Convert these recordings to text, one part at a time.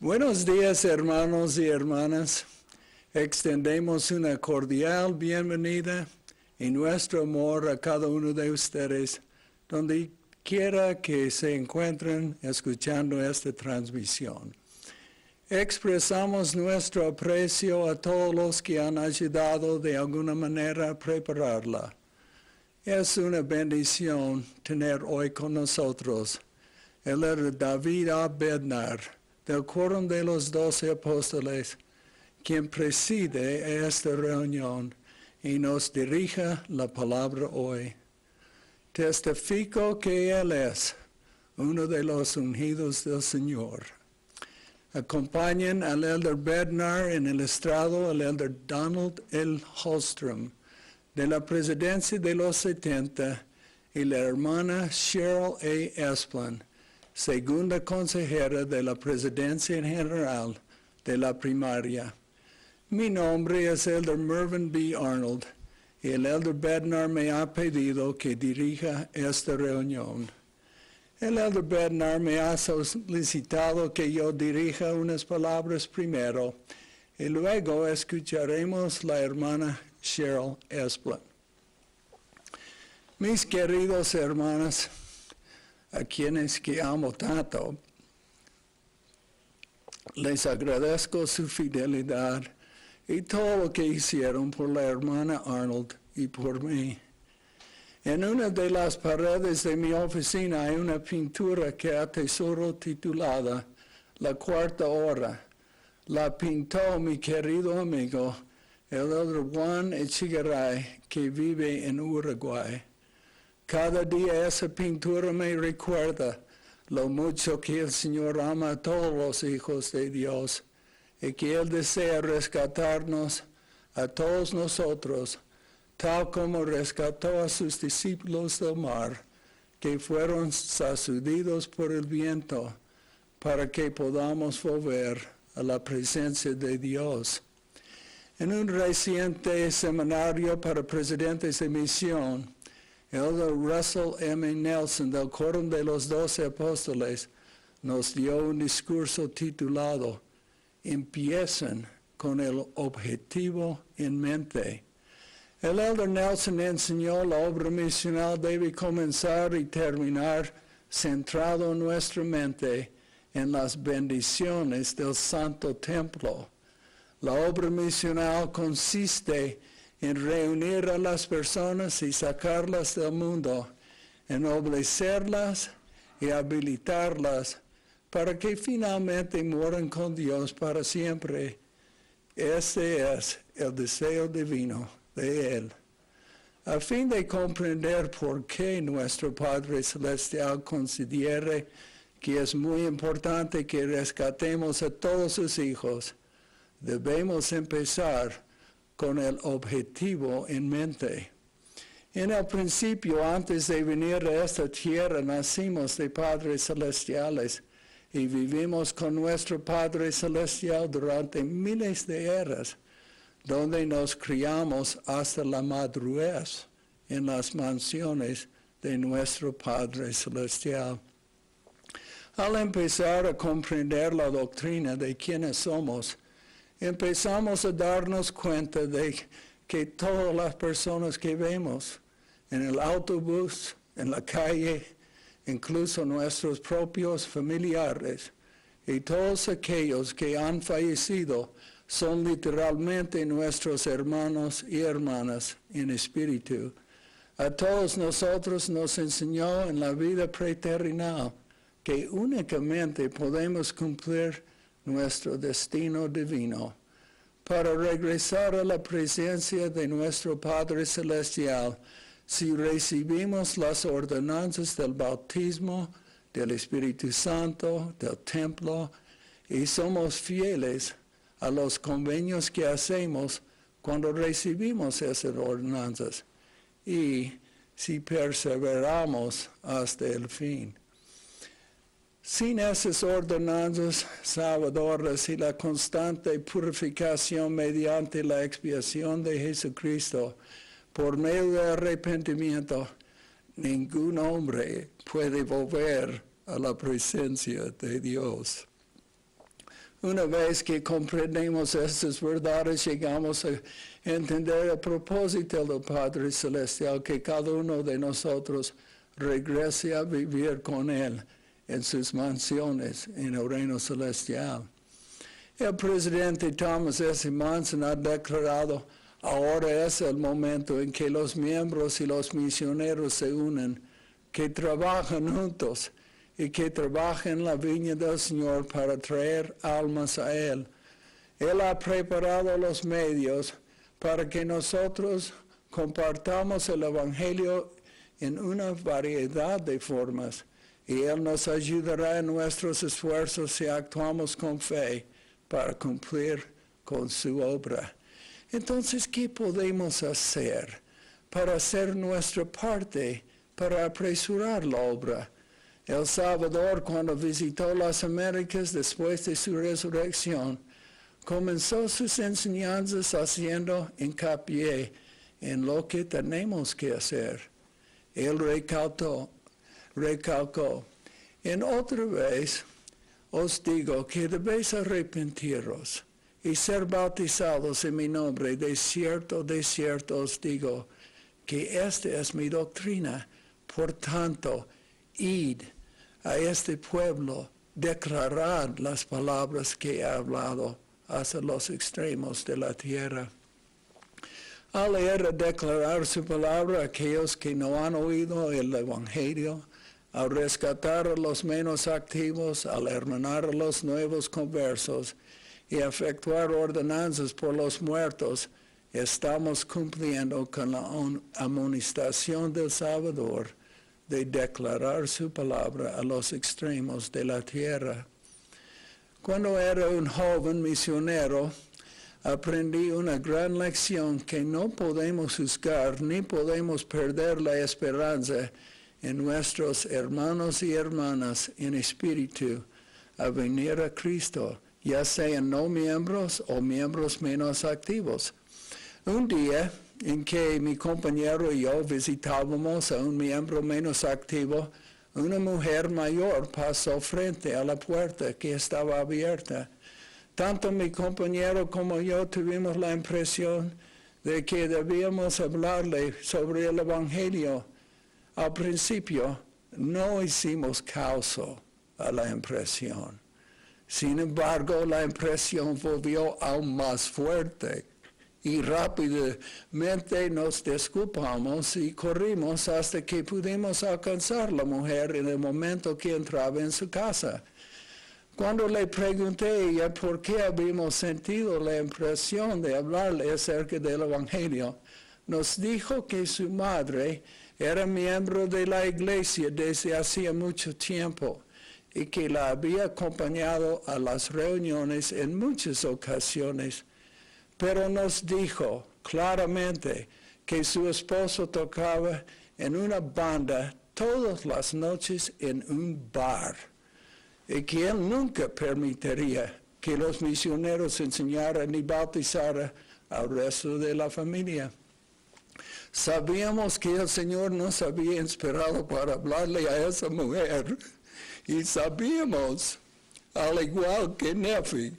Buenos días, hermanos y hermanas. Extendemos una cordial bienvenida y nuestro amor a cada uno de ustedes, donde quiera que se encuentren escuchando esta transmisión. Expresamos nuestro aprecio a todos los que han ayudado de alguna manera a prepararla. Es una bendición tener hoy con nosotros el elder David A. Bednar, del Quórum de los 12 Apóstoles, quien preside esta reunión y nos dirija la palabra hoy. Testifico que Él es uno de los ungidos del Señor. Acompañan al elder Bednar en el estrado al elder Donald L. Holstrom, de la Presidencia de los 70, y la hermana Cheryl A. Esplin, segunda consejera de la Presidencia en General de la Primaria. Mi nombre es elder Mervyn B. Arnold, y el elder Bednar me ha pedido que dirija esta reunión. El elder Bednar me ha solicitado que yo dirija unas palabras primero, y luego escucharemos la hermana Cheryl Esplin. Mis queridos hermanos, a quienes que amo tanto, les agradezco su fidelidad y todo lo que hicieron por la hermana Arnold y por mí. En una de las paredes de mi oficina hay una pintura que atesoro titulada La Cuarta Hora. La pintó mi querido amigo, el elder Juan Echegaray, que vive en Uruguay. Cada día esa pintura me recuerda lo mucho que el Señor ama a todos los hijos de Dios y que Él desea rescatarnos a todos nosotros, tal como rescató a sus discípulos del mar, que fueron sacudidos por el viento, para que podamos volver a la presencia de Dios. En un reciente seminario para presidentes de misión, elder Russell M. Nelson, del Quórum de los 12 Apóstoles, nos dio un discurso titulado Empiecen con el objetivo en mente. El elder Nelson enseñó la obra misional debe comenzar y terminar centrado en nuestra mente en las bendiciones del Santo Templo. La obra misional consiste en reunir a las personas y sacarlas del mundo, ennoblecerlas y habilitarlas para que finalmente mueran con Dios para siempre. Ese es el deseo divino de Él. A fin de comprender por qué nuestro Padre Celestial considera que es muy importante que rescatemos a todos sus hijos, debemos empezar con el objetivo en mente. En el principio, antes de venir a esta tierra, nacimos de padres celestiales y vivimos con nuestro Padre Celestial durante miles de eras, donde nos criamos hasta la madurez en las mansiones de nuestro Padre Celestial. Al empezar a comprender la doctrina de quiénes somos, empezamos a darnos cuenta de que todas las personas que vemos en el autobús, en la calle, incluso nuestros propios familiares y todos aquellos que han fallecido son literalmente nuestros hermanos y hermanas en espíritu. A todos nosotros nos enseñó en la vida preterrenal que únicamente podemos cumplir nuestro destino divino para regresar a la presencia de nuestro Padre Celestial si recibimos las ordenanzas del bautismo, del Espíritu Santo, del templo, y somos fieles a los convenios que hacemos cuando recibimos esas ordenanzas, y si perseveramos hasta el fin. Sin esas ordenanzas salvadoras y la constante purificación mediante la expiación de Jesucristo, por medio del arrepentimiento, ningún hombre puede volver a la presencia de Dios. Una vez que comprendemos estas verdades, llegamos a entender el propósito del Padre Celestial, que cada uno de nosotros regrese a vivir con Él en sus mansiones en el reino celestial. El presidente Thomas S. Monson ha declarado: ahora es el momento en que los miembros y los misioneros se unen, que trabajan juntos y que trabajen en la viña del Señor para traer almas a Él. Él ha preparado los medios para que nosotros compartamos el Evangelio en una variedad de formas, y Él nos ayudará en nuestros esfuerzos si actuamos con fe para cumplir con su obra. Entonces, ¿qué podemos hacer para hacer nuestra parte para apresurar la obra? El Salvador, cuando visitó las Américas después de su resurrección, comenzó sus enseñanzas haciendo hincapié en lo que tenemos que hacer. Él recalcó, en otra vez os digo que debéis arrepentiros y ser bautizados en mi nombre. De cierto os digo que esta es mi doctrina. Por tanto, id a este pueblo, declarad las palabras que he hablado hasta los extremos de la tierra. Al leer declarar su palabra a aquellos que no han oído el Evangelio, al rescatar a los menos activos, al hermanar a los nuevos conversos y efectuar ordenanzas por los muertos, estamos cumpliendo con la amonestación del Salvador de declarar su palabra a los extremos de la tierra. Cuando era un joven misionero, aprendí una gran lección: que no podemos juzgar ni podemos perder la esperanza en nuestros hermanos y hermanas en espíritu a venir a Cristo, ya sean no miembros o miembros menos activos. Un día en que mi compañero y yo visitábamos a un miembro menos activo, una mujer mayor pasó frente a la puerta que estaba abierta. Tanto mi compañero como yo tuvimos la impresión de que debíamos hablarle sobre el Evangelio. Al principio no hicimos caso a la impresión. Sin embargo, la impresión volvió aún más fuerte y rápidamente nos disculpamos y corrimos hasta que pudimos alcanzar a la mujer en el momento que entraba en su casa. Cuando le pregunté a ella por qué habíamos sentido la impresión de hablarle acerca del Evangelio, nos dijo que su madre era miembro de la iglesia desde hacía mucho tiempo y que la había acompañado a las reuniones en muchas ocasiones, pero nos dijo claramente que su esposo tocaba en una banda todas las noches en un bar y que él nunca permitiría que los misioneros enseñaran ni bautizaran al resto de la familia. Sabíamos que el Señor nos había inspirado para hablarle a esa mujer y sabíamos, al igual que Nefi,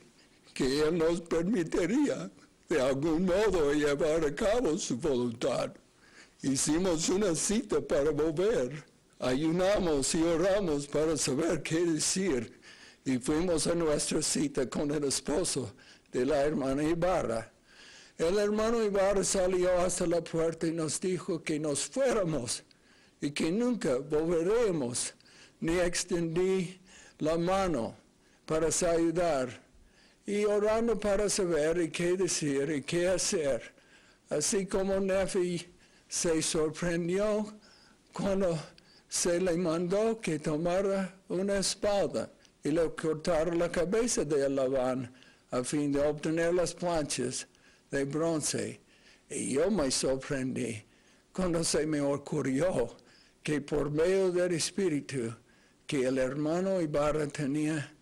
que Él nos permitiría de algún modo llevar a cabo su voluntad. Hicimos una cita para volver, ayunamos y oramos para saber qué decir y fuimos a nuestra cita con el esposo de la hermana Ibarra. El hermano Ibarra salió hasta la puerta y nos dijo que nos fuéramos y que nunca volveremos, ni extendí la mano para saludar y orando para saber y qué decir y qué hacer. Así como Nefi se sorprendió cuando se le mandó que tomara una espada y le cortara la cabeza de Labán a fin de obtener las planchas de bronce. Y yo me sorprendí cuando se me ocurrió que por medio del Espíritu que el hermano Ibarra tenía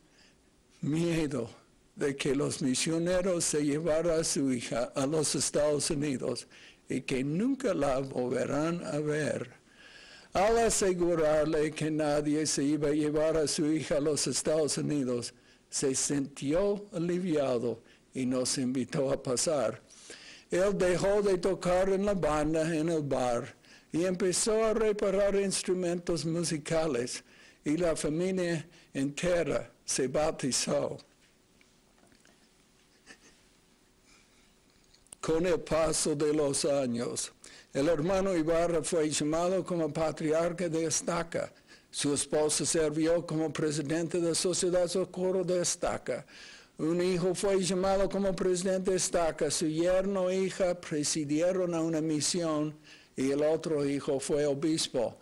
miedo de que los misioneros se llevaran a su hija a los Estados Unidos y que nunca la volverán a ver. Al asegurarle que nadie se iba a llevar a su hija a los Estados Unidos, se sintió aliviado y nos invitó a pasar. Él dejó de tocar en la banda en el bar y empezó a reparar instrumentos musicales, y la familia entera se bautizó. Con el paso de los años, el hermano Ibarra fue llamado como patriarca de Estaca. Su esposa sirvió como presidente de la Sociedad Socorro de Estaca. Un hijo fue llamado como presidente de Estaca. Su yerno e hija presidieron a una misión y el otro hijo fue obispo.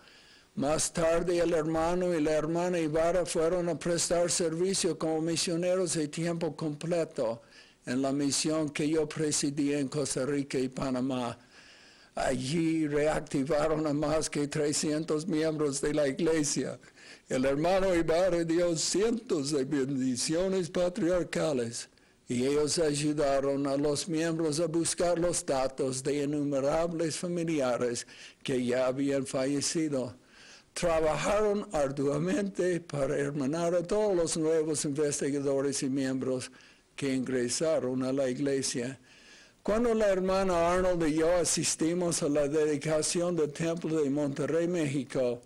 Más tarde el hermano y la hermana Ibarra fueron a prestar servicio como misioneros de tiempo completo en la misión que yo presidía en Costa Rica y Panamá. Allí reactivaron a más que 300 miembros de la iglesia. El hermano Ibarra dio cientos de bendiciones patriarcales y ellos ayudaron a los miembros a buscar los datos de innumerables familiares que ya habían fallecido. Trabajaron arduamente para hermanar a todos los nuevos investigadores y miembros que ingresaron a la iglesia. Cuando la hermana Arnold y yo asistimos a la dedicación del Templo de Monterrey, México,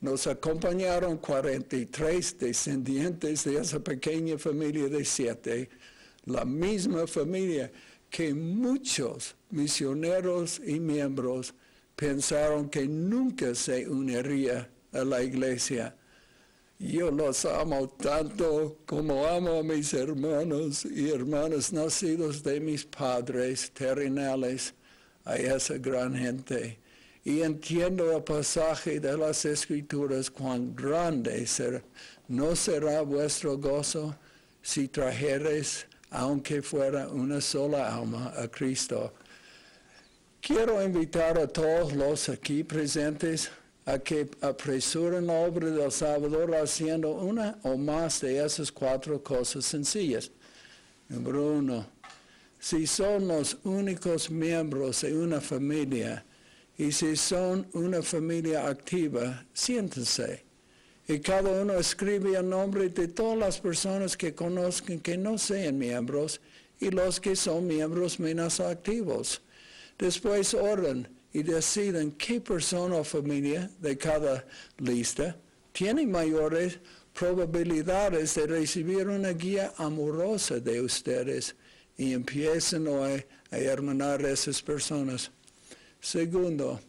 nos acompañaron 43 descendientes de esa pequeña familia de 7, la misma familia que muchos misioneros y miembros pensaron que nunca se uniría a la iglesia. Yo los amo tanto como amo a mis hermanos y hermanas nacidos de mis padres terrenales, a esa gran gente. Y entiendo el pasaje de las Escrituras, cuán grande no será vuestro gozo si trajereis, aunque fuera una sola alma, a Cristo. Quiero invitar a todos los aquí presentes a que apresuren la obra del Salvador haciendo una o más de esas 4 cosas sencillas. Número 1, si son los únicos miembros de una familia y si son una familia activa, siéntense. Y cada uno escribe el nombre de todas las personas que conozcan que no sean miembros y los que son miembros menos activos. Después oran y deciden qué persona o familia de cada lista tiene mayores probabilidades de recibir una guía amorosa de ustedes y empiecen hoy a hermanar a esas personas. Segundo,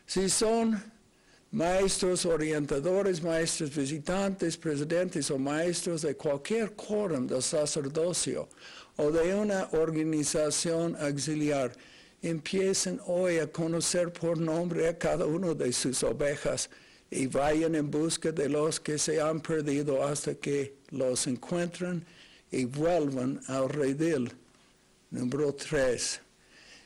si son maestros orientadores, maestros visitantes, presidentes o maestros de cualquier quórum del sacerdocio o de una organización auxiliar, empiecen hoy a conocer por nombre a cada uno de sus ovejas y vayan en busca de los que se han perdido hasta que los encuentren y vuelvan al redil. Número 3.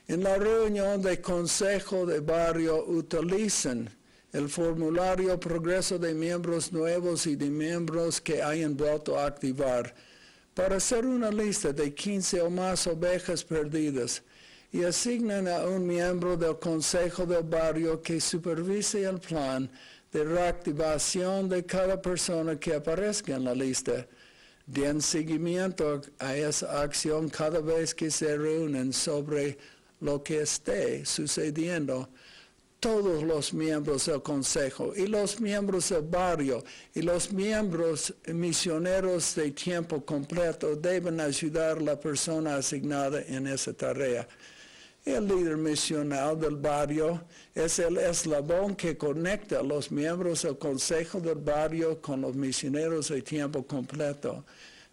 En la reunión de consejo de barrio utilicen el formulario Progreso de miembros nuevos y de miembros que hayan vuelto a activar para hacer una lista de 15 o más ovejas perdidas y asignan a un miembro del consejo del barrio que supervise el plan de reactivación de cada persona que aparezca en la lista. Den seguimiento a esa acción cada vez que se reúnen sobre lo que esté sucediendo. Todos los miembros del consejo y los miembros del barrio y los miembros misioneros de tiempo completo deben ayudar a la persona asignada en esa tarea. El líder misional del barrio es el eslabón que conecta a los miembros del consejo del barrio con los misioneros de tiempo completo.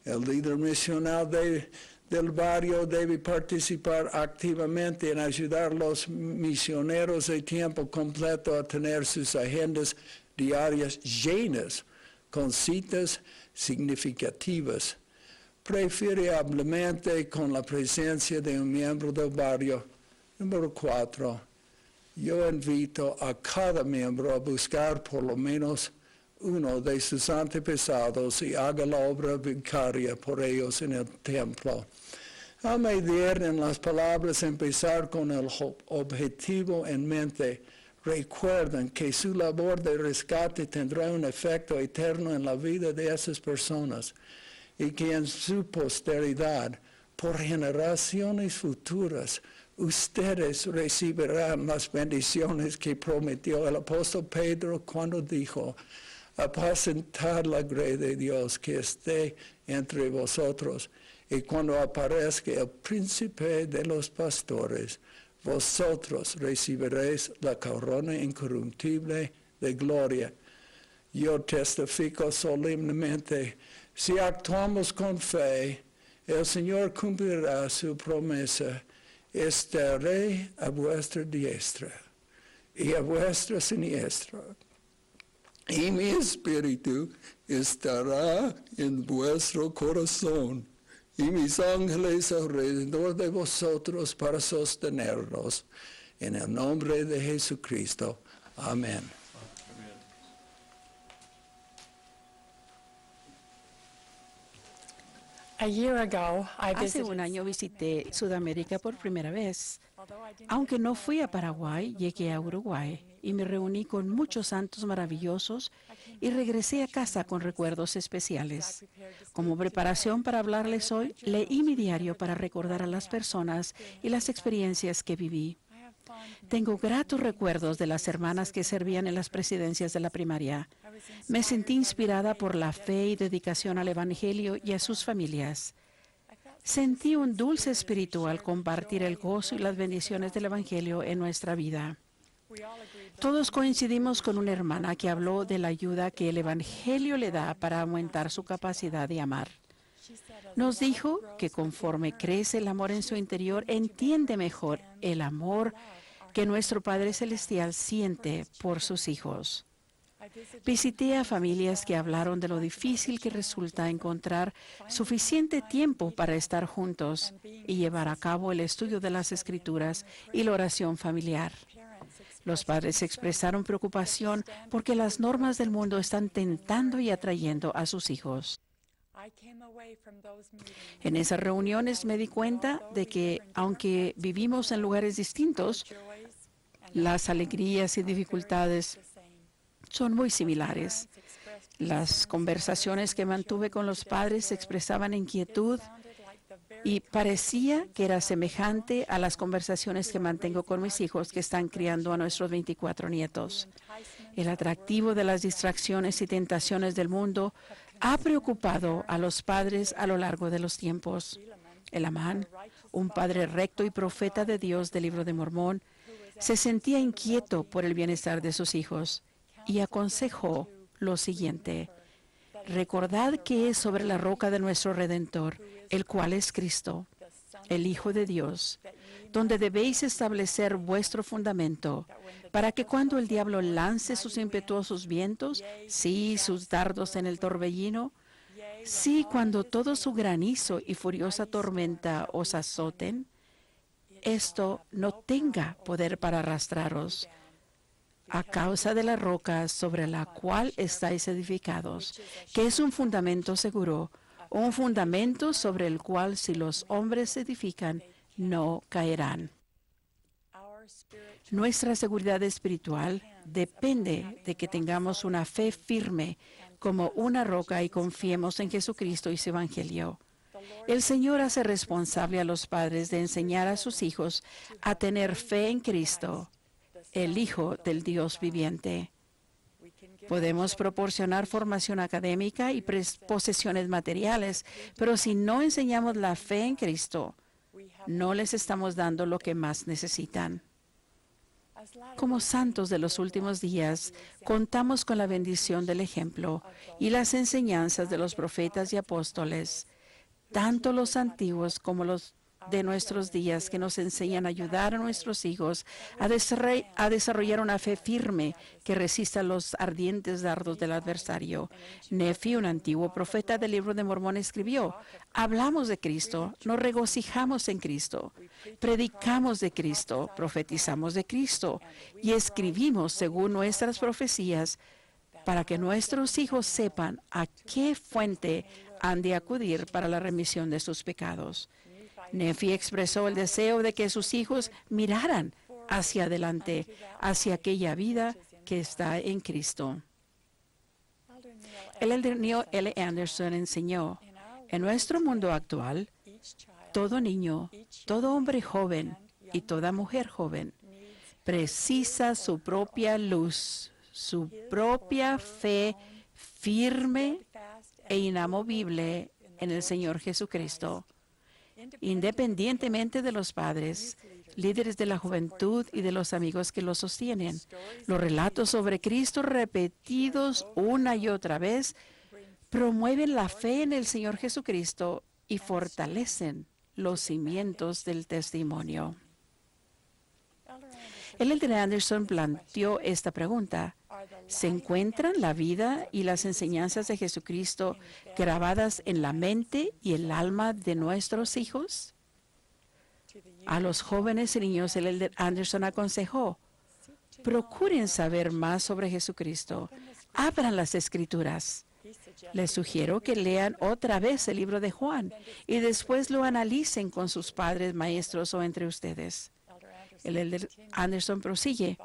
El líder misional del barrio debe participar activamente en ayudar a los misioneros de tiempo completo a tener sus agendas diarias llenas con citas significativas, preferiblemente con la presencia de un miembro del barrio. Número 4. Yo invito a cada miembro a buscar por lo menos uno de sus antepasados y haga la obra vicaria por ellos en el templo. A medir en las palabras, empezar con el objetivo en mente. Recuerden que su labor de rescate tendrá un efecto eterno en la vida de esas personas. y que en su posteridad, por generaciones futuras, ustedes recibirán las bendiciones que prometió el apóstol Pedro cuando dijo, apacentad la grey de Dios que esté entre vosotros, y cuando aparezca el príncipe de los pastores, vosotros recibiréis la corona incorruptible de gloria. Yo testifico solemnemente, si actuamos con fe, el Señor cumplirá su promesa. Estaré a vuestra diestra y a vuestra siniestra, y mi espíritu estará en vuestro corazón, y mis ángeles alrededor de vosotros para sostenerlos. En el nombre de Jesucristo. Amén. Hace un año visité Sudamérica por primera vez. Aunque no fui a Paraguay, llegué a Uruguay y me reuní con muchos santos maravillosos y regresé a casa con recuerdos especiales. Como preparación para hablarles hoy, leí mi diario para recordar a las personas y las experiencias que viví. Tengo gratos recuerdos de las hermanas que servían en las presidencias de la primaria. Me sentí inspirada por la fe y dedicación al Evangelio y a sus familias. Sentí un dulce espíritu al compartir el gozo y las bendiciones del Evangelio en nuestra vida. Todos coincidimos con una hermana que habló de la ayuda que el Evangelio le da para aumentar su capacidad de amar. Nos dijo que conforme crece el amor en su interior, entiende mejor el amor que nuestro Padre Celestial siente por sus hijos. Visité a familias que hablaron de lo difícil que resulta encontrar suficiente tiempo para estar juntos y llevar a cabo el estudio de las Escrituras y la oración familiar. Los padres expresaron preocupación porque las normas del mundo están tentando y atrayendo a sus hijos. En esas reuniones me di cuenta de que, aunque vivimos en lugares distintos, las alegrías y dificultades son muy similares. Las conversaciones que mantuve con los padres expresaban inquietud y parecía que era semejante a las conversaciones que mantengo con mis hijos que están criando a nuestros 24 nietos. El atractivo de las distracciones y tentaciones del mundo ha preocupado a los padres a lo largo de los tiempos. Elamán, un padre recto y profeta de Dios del Libro de Mormón, se sentía inquieto por el bienestar de sus hijos y aconsejó lo siguiente: recordad que es sobre la roca de nuestro Redentor, el cual es Cristo, el Hijo de Dios, donde debéis establecer vuestro fundamento, para que cuando el diablo lance sus impetuosos vientos, sí, sus dardos en el torbellino, sí, cuando todo su granizo y furiosa tormenta os azoten, esto no tenga poder para arrastraros, a causa de la roca sobre la cual estáis edificados, que es un fundamento seguro, un fundamento sobre el cual si los hombres se edifican, no caerán. Nuestra seguridad espiritual depende de que tengamos una fe firme como una roca y confiemos en Jesucristo y su Evangelio. El Señor hace responsable a los padres de enseñar a sus hijos a tener fe en Cristo, el Hijo del Dios viviente. Podemos proporcionar formación académica y posesiones materiales, pero si no enseñamos la fe en Cristo, no les estamos dando lo que más necesitan. Como santos de los últimos días, contamos con la bendición del ejemplo y las enseñanzas de los profetas y apóstoles, tanto los antiguos como los de nuestros días, que nos enseñan a ayudar a nuestros hijos a desarrollar una fe firme que resista los ardientes dardos del adversario. Nefi, un antiguo profeta del Libro de Mormón, escribió: hablamos de Cristo, nos regocijamos en Cristo, predicamos de Cristo, profetizamos de Cristo y escribimos según nuestras profecías, para que nuestros hijos sepan a qué fuente han de acudir para la remisión de sus pecados. Nefi expresó el deseo de que sus hijos miraran hacia adelante, hacia aquella vida que está en Cristo. El elder Neil L. Anderson enseñó: En nuestro mundo actual, todo niño, todo hombre joven y toda mujer joven precisa su propia luz, su propia fe firme e inamovible en el Señor Jesucristo, independientemente de los padres, líderes de la juventud y de los amigos que lo sostienen. Los relatos sobre Cristo repetidos una y otra vez promueven la fe en el Señor Jesucristo y fortalecen los cimientos del testimonio. El elder Anderson planteó esta pregunta: ¿se encuentran la vida y las enseñanzas de Jesucristo grabadas en la mente y el alma de nuestros hijos? A los jóvenes y niños, el elder Anderson aconsejó: procuren saber más sobre Jesucristo. Abran las Escrituras. Les sugiero que lean otra vez el libro de Juan y después lo analicen con sus padres, maestros o entre ustedes. El elder Anderson prosigue: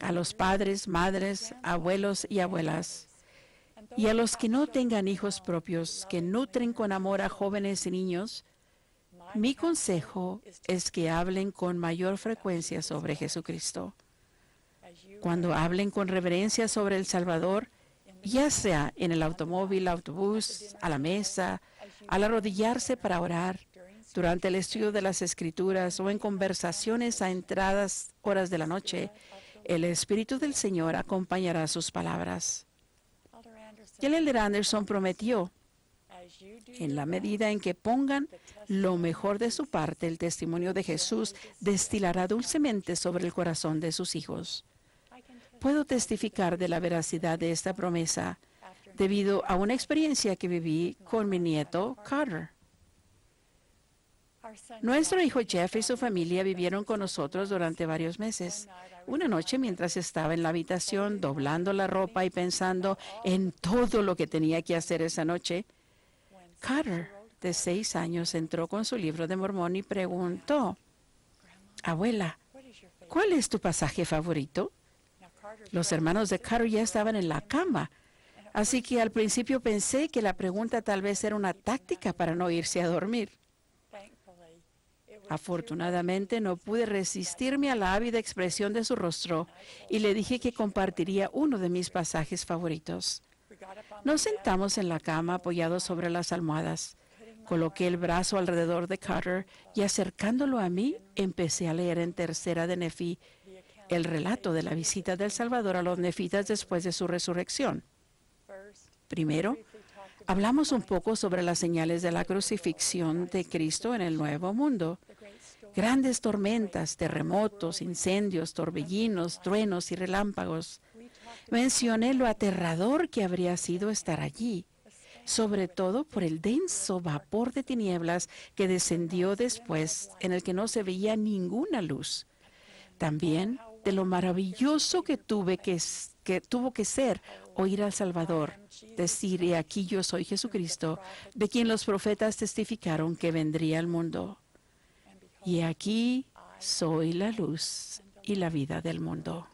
a los padres, madres, abuelos y abuelas, y a los que no tengan hijos propios, que nutren con amor a jóvenes y niños, mi consejo es que hablen con mayor frecuencia sobre Jesucristo. Cuando hablen con reverencia sobre el Salvador, ya sea en el automóvil, autobús, a la mesa, al arrodillarse para orar, durante el estudio de las Escrituras o en conversaciones a entradas horas de la noche, el Espíritu del Señor acompañará sus palabras. Y el elder Anderson prometió: en la medida en que pongan lo mejor de su parte, el testimonio de Jesús destilará dulcemente sobre el corazón de sus hijos. Puedo testificar de la veracidad de esta promesa debido a una experiencia que viví con mi nieto Carter. Nuestro hijo Jeff y su familia vivieron con nosotros durante varios meses. Una noche, mientras estaba en la habitación doblando la ropa y pensando en todo lo que tenía que hacer esa noche, Carter, de 6 años, entró con su libro de Mormón y preguntó: abuela, ¿cuál es tu pasaje favorito? Los hermanos de Carter ya estaban en la cama, así que al principio pensé que la pregunta tal vez era una táctica para no irse a dormir. Afortunadamente, no pude resistirme a la ávida expresión de su rostro y le dije que compartiría uno de mis pasajes favoritos. Nos sentamos en la cama apoyados sobre las almohadas. Coloqué el brazo alrededor de Carter y, acercándolo a mí, empecé a leer en Tercera de Nefi el relato de la visita del Salvador a los nefitas después de su resurrección. Primero, hablamos un poco sobre las señales de la crucifixión de Cristo en el Nuevo Mundo. Grandes tormentas, terremotos, incendios, torbellinos, truenos y relámpagos. Mencioné lo aterrador que habría sido estar allí, sobre todo por el denso vapor de tinieblas que descendió después, en el que no se veía ninguna luz. También de lo maravilloso que tuvo que ser oír al Salvador decir: he aquí yo soy Jesucristo, de quien los profetas testificaron que vendría al mundo. Y aquí soy la luz y la vida del mundo.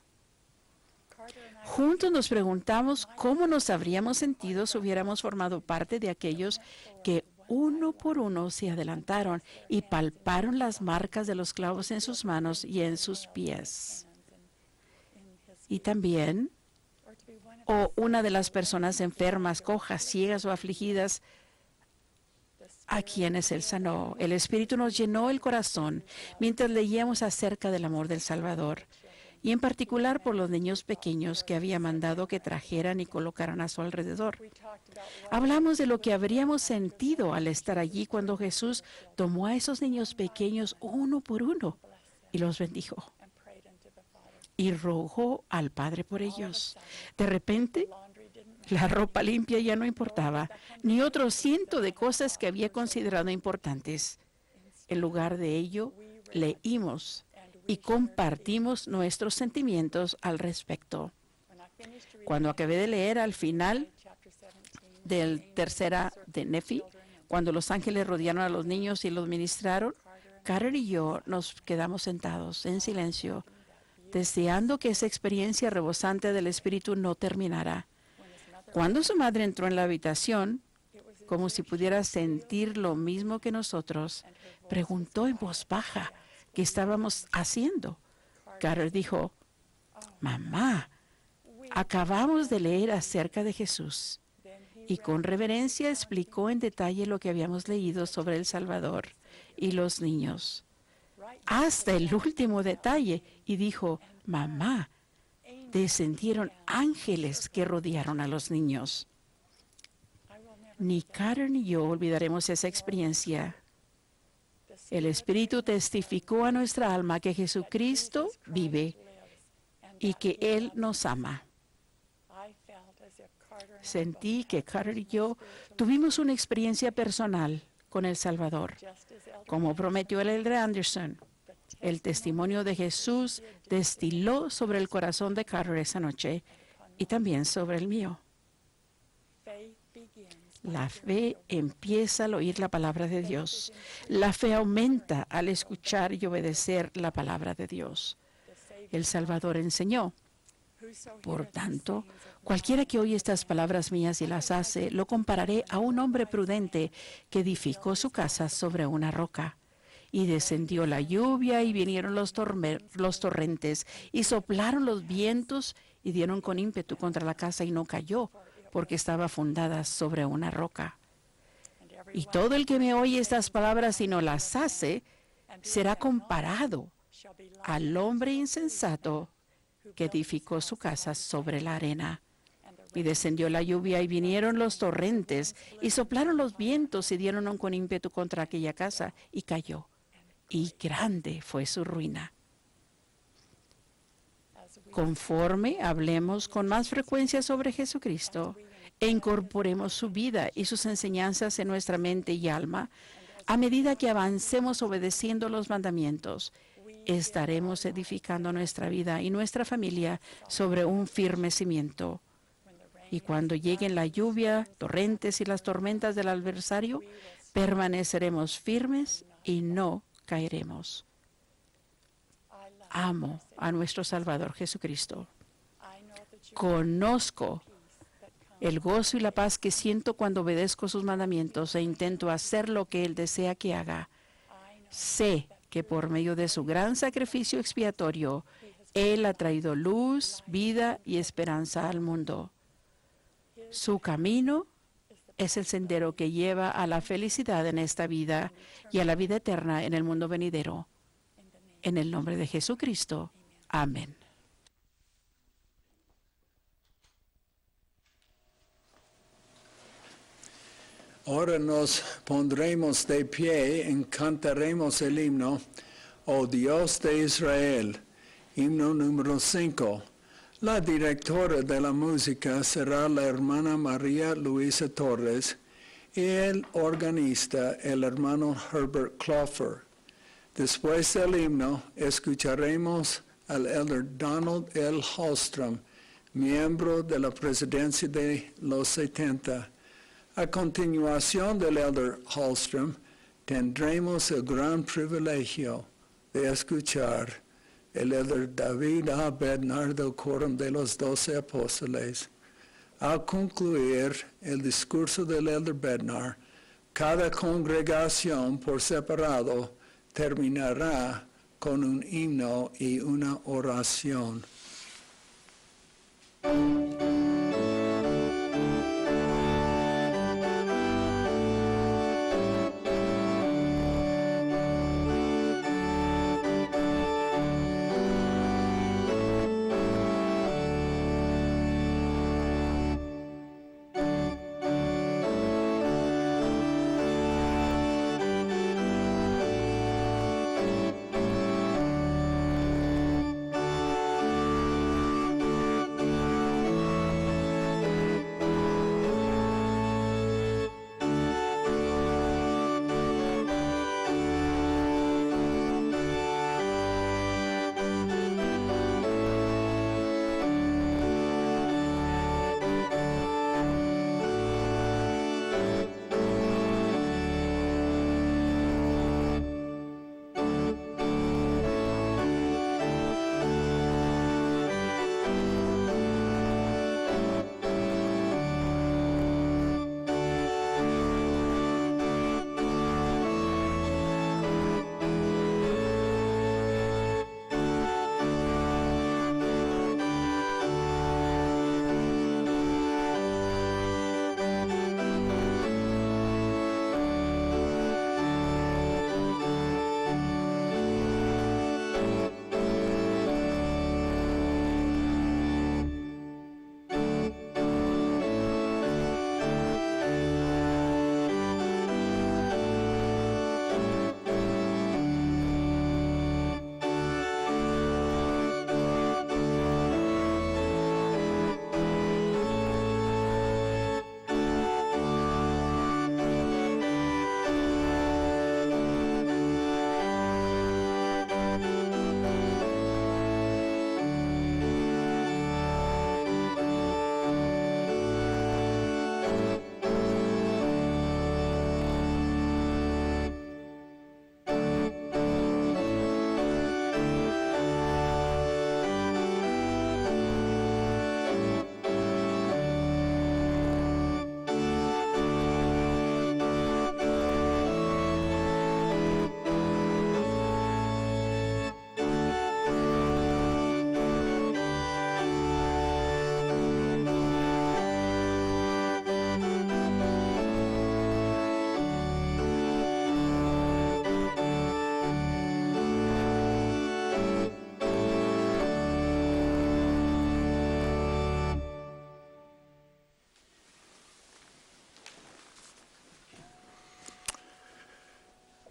Juntos nos preguntamos cómo nos habríamos sentido si hubiéramos formado parte de aquellos que uno por uno se adelantaron y palparon las marcas de los clavos en sus manos y en sus pies. Y también, o una de las personas enfermas, cojas, ciegas o afligidas, a quienes Él sanó. El Espíritu nos llenó el corazón mientras leíamos acerca del amor del Salvador, y en particular por los niños pequeños que había mandado que trajeran y colocaran a su alrededor. Hablamos de lo que habríamos sentido al estar allí cuando Jesús tomó a esos niños pequeños uno por uno y los bendijo y rogó al Padre por ellos. De repente, la ropa limpia ya no importaba, ni otro ciento de cosas que había considerado importantes. En lugar de ello, leímos y compartimos nuestros sentimientos al respecto. Cuando acabé de leer al final del Tercera de Nefi, cuando los ángeles rodearon a los niños y los ministraron, Carter y yo nos quedamos sentados en silencio, deseando que esa experiencia rebosante del Espíritu no terminara. Cuando su madre entró en la habitación, como si pudiera sentir lo mismo que nosotros, preguntó en voz baja qué estábamos haciendo. Carter dijo, mamá, acabamos de leer acerca de Jesús. Y con reverencia explicó en detalle lo que habíamos leído sobre el Salvador y los niños, hasta el último detalle, y dijo, mamá, descendieron ángeles que rodearon a los niños. Ni Carter ni yo olvidaremos esa experiencia. El Espíritu testificó a nuestra alma que Jesucristo vive y que Él nos ama. Sentí que Carter y yo tuvimos una experiencia personal con el Salvador. Como prometió el elder Anderson, el testimonio de Jesús destiló sobre el corazón de Carter esa noche y también sobre el mío. La fe empieza al oír la palabra de Dios. La fe aumenta al escuchar y obedecer la palabra de Dios. El Salvador enseñó. Por tanto, cualquiera que oye estas palabras mías y las hace, lo compararé a un hombre prudente que edificó su casa sobre una roca. Y descendió la lluvia y vinieron los torrentes y soplaron los vientos y dieron con ímpetu contra la casa y no cayó, porque estaba fundada sobre una roca. Y todo el que me oye estas palabras y no las hace, será comparado al hombre insensato que edificó su casa sobre la arena. Y descendió la lluvia y vinieron los torrentes y soplaron los vientos y dieron con ímpetu contra aquella casa y cayó. Y grande fue su ruina. Conforme hablemos con más frecuencia sobre Jesucristo e incorporemos su vida y sus enseñanzas en nuestra mente y alma, a medida que avancemos obedeciendo los mandamientos, estaremos edificando nuestra vida y nuestra familia sobre un firme cimiento. Y cuando lleguen la lluvia, torrentes y las tormentas del adversario, permaneceremos firmes y no caeremos. Amo a nuestro Salvador Jesucristo. Conozco el gozo y la paz que siento cuando obedezco sus mandamientos e intento hacer lo que Él desea que haga. Sé que por medio de su gran sacrificio expiatorio, Él ha traído luz, vida y esperanza al mundo. Su camino es el sendero que lleva a la felicidad en esta vida y a la vida eterna en el mundo venidero. En el nombre de Jesucristo. Amén. Ahora nos pondremos de pie y cantaremos el himno, Oh Dios de Israel, himno número 5. La directora de la música será la hermana María Luisa Torres y el organista, el hermano Herbert Cloffer. Después del himno, escucharemos al elder Donald L. Hallstrom, miembro de la presidencia de los 70. A continuación del elder Hallstrom, tendremos el gran privilegio de escuchar el elder David A. Bednar del Quórum de los 12 Apóstoles. Al concluir el discurso del elder Bednar, cada congregación por separado terminará con un himno y una oración.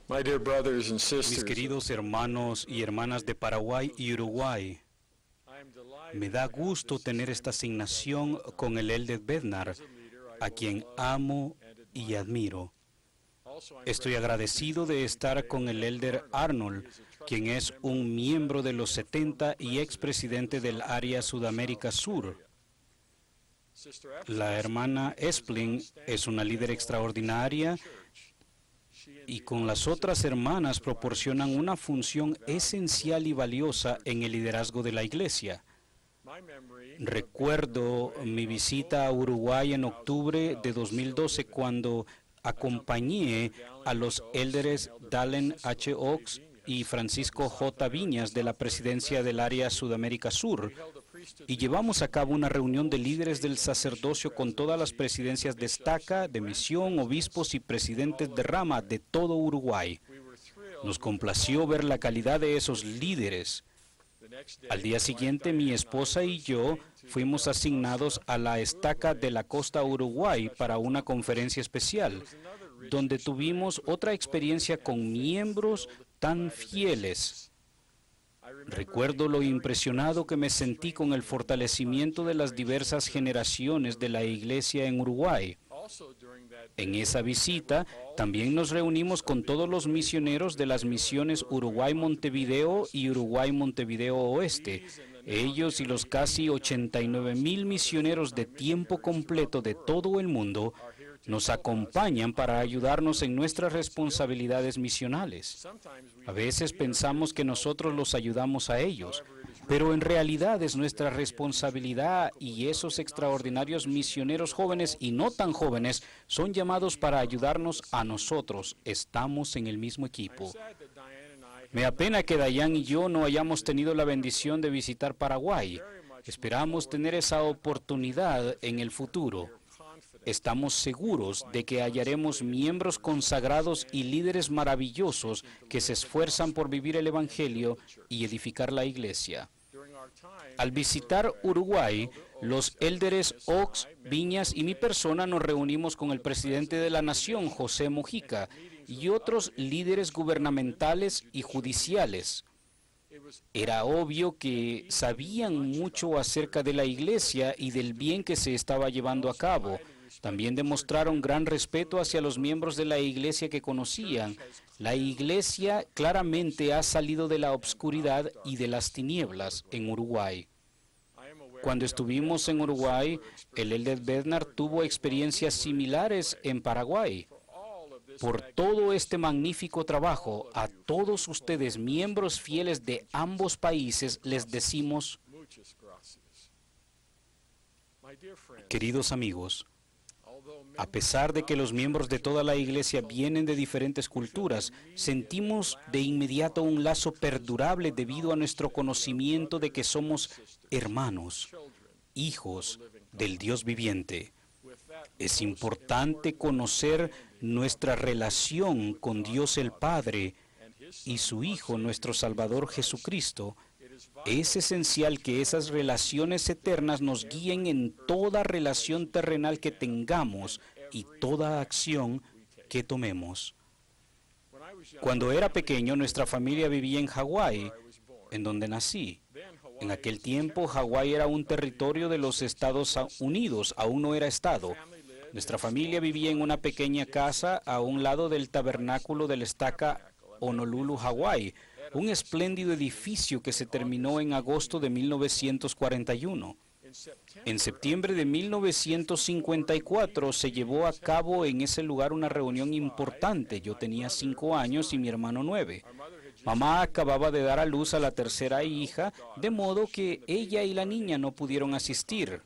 Mis queridos hermanos y hermanas de Paraguay y Uruguay, me da gusto tener esta asignación con el Elder Bednar, a quien amo y admiro. Estoy agradecido de estar con el Elder Arnold, quien es un miembro de los 70 y expresidente del área Sudamérica Sur. La hermana Espling es una líder extraordinaria y con las otras hermanas proporcionan una función esencial y valiosa en el liderazgo de la iglesia. Recuerdo mi visita a Uruguay en octubre de 2012 cuando acompañé a los élderes Dalen H. Oaks y Francisco J. Viñas de la presidencia del área Sudamérica Sur y llevamos a cabo una reunión de líderes del sacerdocio con todas las presidencias de estaca, de misión, obispos y presidentes de rama de todo Uruguay. Nos complació ver la calidad de esos líderes. Al día siguiente, mi esposa y yo fuimos asignados a la estaca de la costa Uruguay para una conferencia especial, donde tuvimos otra experiencia con miembros tan fieles. Recuerdo lo impresionado que me sentí con el fortalecimiento de las diversas generaciones de la iglesia en Uruguay. En esa visita, también nos reunimos con todos los misioneros de las misiones Uruguay-Montevideo y Uruguay-Montevideo Oeste. Ellos y los casi 89,000 misioneros de tiempo completo de todo el mundo nos acompañan para ayudarnos en nuestras responsabilidades misionales. A veces pensamos que nosotros los ayudamos a ellos, pero en realidad es nuestra responsabilidad y esos extraordinarios misioneros jóvenes y no tan jóvenes son llamados para ayudarnos a nosotros. Estamos en el mismo equipo. Me apena que Dayan y yo no hayamos tenido la bendición de visitar Paraguay. Esperamos tener esa oportunidad en el futuro. Estamos seguros de que hallaremos miembros consagrados y líderes maravillosos que se esfuerzan por vivir el Evangelio y edificar la iglesia. Al visitar Uruguay, los élderes Oaks, Viñas y mi persona nos reunimos con el presidente de la nación, José Mujica, y otros líderes gubernamentales y judiciales. Era obvio que sabían mucho acerca de la iglesia y del bien que se estaba llevando a cabo. También demostraron gran respeto hacia los miembros de la iglesia que conocían. La iglesia claramente ha salido de la obscuridad y de las tinieblas en Uruguay. Cuando estuvimos en Uruguay, el Elder Bednar tuvo experiencias similares en Paraguay. Por todo este magnífico trabajo, a todos ustedes, miembros fieles de ambos países, les decimos, queridos amigos, a pesar de que los miembros de toda la iglesia vienen de diferentes culturas, sentimos de inmediato un lazo perdurable debido a nuestro conocimiento de que somos hermanos, hijos del Dios viviente. Es importante conocer nuestra relación con Dios el Padre y su Hijo, nuestro Salvador Jesucristo. Es esencial que esas relaciones eternas nos guíen en toda relación terrenal que tengamos y toda acción que tomemos. Cuando era pequeño, nuestra familia vivía en Hawái, en donde nací. En aquel tiempo, Hawái era un territorio de los Estados Unidos, aún no era estado. Nuestra familia vivía en una pequeña casa a un lado del tabernáculo del estaca Honolulu, Hawái, un espléndido edificio que se terminó en agosto de 1941. En septiembre de 1954 se llevó a cabo en ese lugar una reunión importante. Yo tenía 5 años y mi hermano 9. Mamá acababa de dar a luz a la tercera hija, de modo que ella y la niña no pudieron asistir.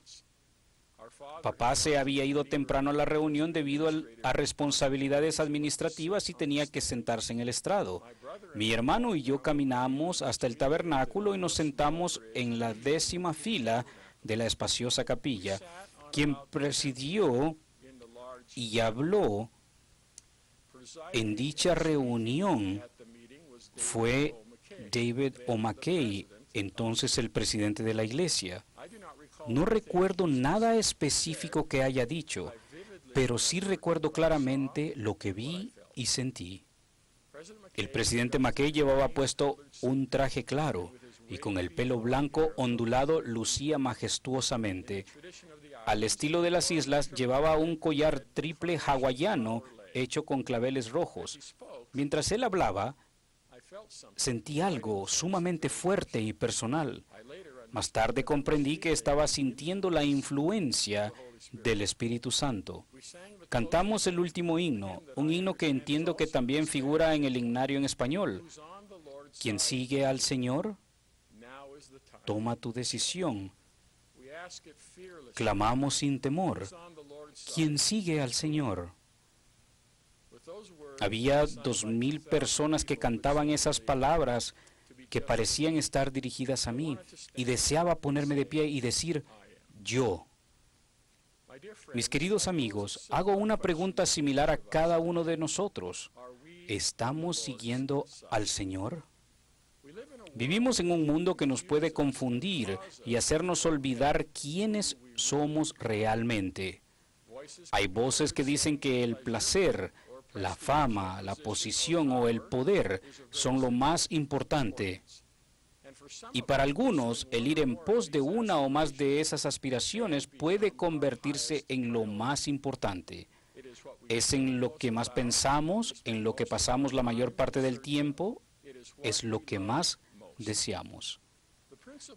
Papá se había ido temprano a la reunión debido a responsabilidades administrativas y tenía que sentarse en el estrado. Mi hermano y yo caminamos hasta el tabernáculo y nos sentamos en la 10ª fila de la espaciosa capilla. Quien presidió y habló en dicha reunión fue David O. McKay, entonces el presidente de la iglesia. No recuerdo nada específico que haya dicho, pero sí recuerdo claramente lo que vi y sentí. El presidente McKay llevaba puesto un traje claro y con el pelo blanco ondulado lucía majestuosamente. Al estilo de las islas, llevaba un collar triple hawaiano hecho con claveles rojos. Mientras él hablaba, sentí algo sumamente fuerte y personal. Más tarde comprendí que estaba sintiendo la influencia del Espíritu Santo. Cantamos el último himno, un himno que entiendo que también figura en el himnario en español. ¿Quién sigue al Señor? Toma tu decisión. Clamamos sin temor. ¿Quién sigue al Señor? Había 2,000 personas que cantaban esas palabras que parecían estar dirigidas a mí, y deseaba ponerme de pie y decir, yo. Mis queridos amigos, hago una pregunta similar a cada uno de nosotros. ¿Estamos siguiendo al Señor? Vivimos en un mundo que nos puede confundir y hacernos olvidar quiénes somos realmente. Hay voces que dicen que el placer, la fama, la posición o el poder son lo más importante. Y para algunos, el ir en pos de una o más de esas aspiraciones puede convertirse en lo más importante. Es en lo que más pensamos, en lo que pasamos la mayor parte del tiempo, es lo que más deseamos.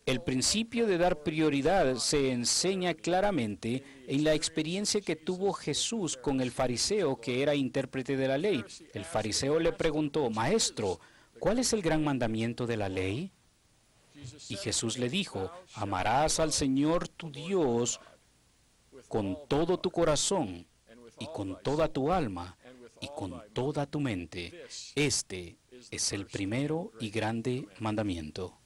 El principio de dar prioridad se enseña claramente en la experiencia que tuvo Jesús con el fariseo que era intérprete de la ley. El fariseo le preguntó, Maestro, ¿cuál es el gran mandamiento de la ley? Y Jesús le dijo, amarás al Señor tu Dios con todo tu corazón y con toda tu alma y con toda tu mente. Este es el primero y grande mandamiento.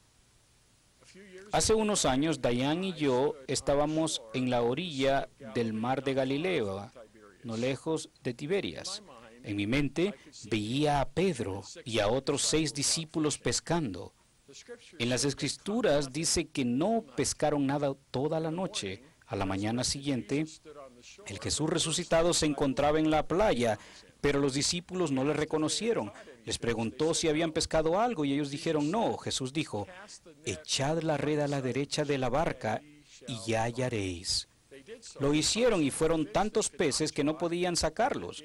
Hace unos años, Diane y yo estábamos en la orilla del mar de Galileo, no lejos de Tiberias. En mi mente veía a Pedro y a otros 6 discípulos pescando. En las Escrituras dice que no pescaron nada toda la noche. A la mañana siguiente, el Jesús resucitado se encontraba en la playa, pero los discípulos no le reconocieron. Les preguntó si habían pescado algo y ellos dijeron no. Jesús dijo, echad la red a la derecha de la barca y ya hallaréis. Lo hicieron y fueron tantos peces que no podían sacarlos.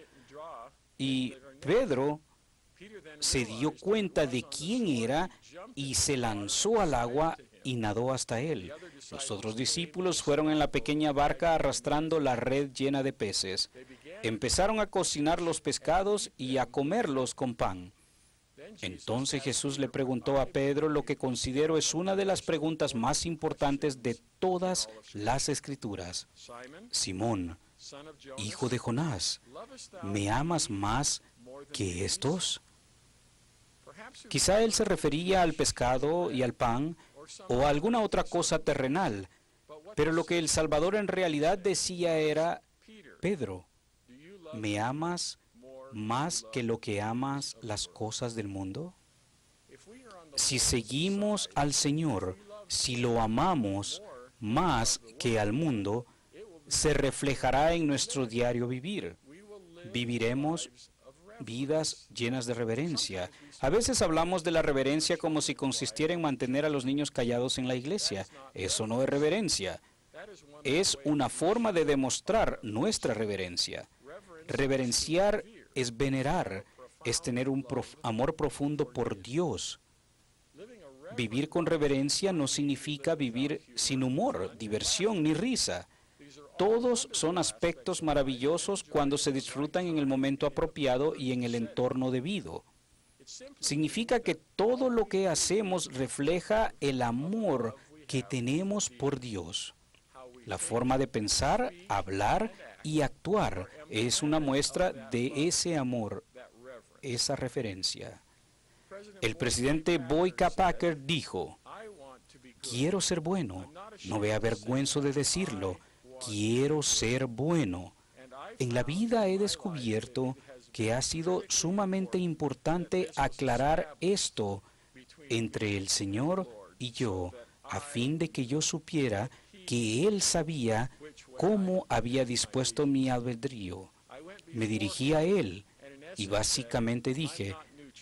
Y Pedro se dio cuenta de quién era y se lanzó al agua y nadó hasta él. Los otros discípulos fueron en la pequeña barca arrastrando la red llena de peces. Empezaron a cocinar los pescados y a comerlos con pan. Entonces Jesús le preguntó a Pedro lo que considero es una de las preguntas más importantes de todas las Escrituras. Simón, hijo de Jonás, ¿me amas más que estos? Quizá él se refería al pescado y al pan o a alguna otra cosa terrenal, pero lo que el Salvador en realidad decía era, Pedro, ¿me amas más que lo que amas las cosas del mundo? Si seguimos al Señor, si lo amamos más que al mundo, se reflejará en nuestro diario vivir. Viviremos vidas llenas de reverencia. A veces hablamos de la reverencia como si consistiera en mantener a los niños callados en la iglesia. Eso no es reverencia. Es una forma de demostrar nuestra reverencia. Reverenciar es venerar, es tener un amor profundo por Dios. Vivir con reverencia no significa vivir sin humor, diversión ni risa. Todos son aspectos maravillosos cuando se disfrutan en el momento apropiado y en el entorno debido. Significa que todo lo que hacemos refleja el amor que tenemos por Dios. La forma de pensar, hablar y actuar es una muestra de ese amor, esa referencia. El presidente Boyd K. Packer dijo, quiero ser bueno, no me avergüenzo de decirlo, quiero ser bueno. En la vida he descubierto que ha sido sumamente importante aclarar esto entre el Señor y yo, a fin de que yo supiera que Él sabía cómo había dispuesto mi albedrío. Me dirigí a Él y básicamente dije,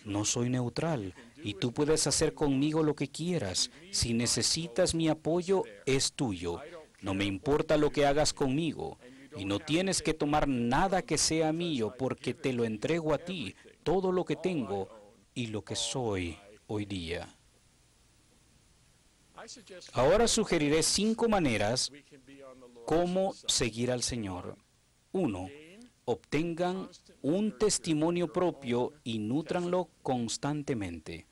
No soy neutral y tú puedes hacer conmigo lo que quieras. Si necesitas mi apoyo, es tuyo. No me importa lo que hagas conmigo y no tienes que tomar nada que sea mío porque te lo entrego a ti, todo lo que tengo y lo que soy hoy día. Ahora sugeriré 5 maneras cómo seguir al Señor. 1. Obtengan un testimonio propio y nútranlo constantemente.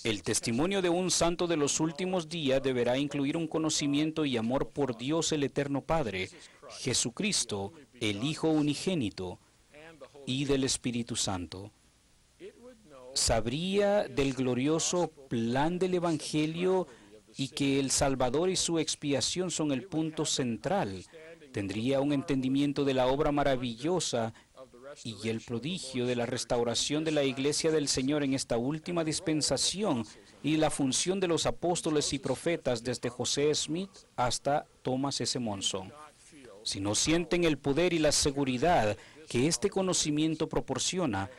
El testimonio de un santo de los últimos días deberá incluir un conocimiento y amor por Dios el Eterno Padre, Jesucristo, el Hijo unigénito, y del Espíritu Santo. Sabría del glorioso plan del Evangelio y que el Salvador y su expiación son el punto central. Tendría un entendimiento de la obra maravillosa y el prodigio de la restauración de la Iglesia del Señor en esta última dispensación y la función de los apóstoles y profetas desde José Smith hasta Thomas S. Monson. Si no sienten el poder y la seguridad que este conocimiento proporciona,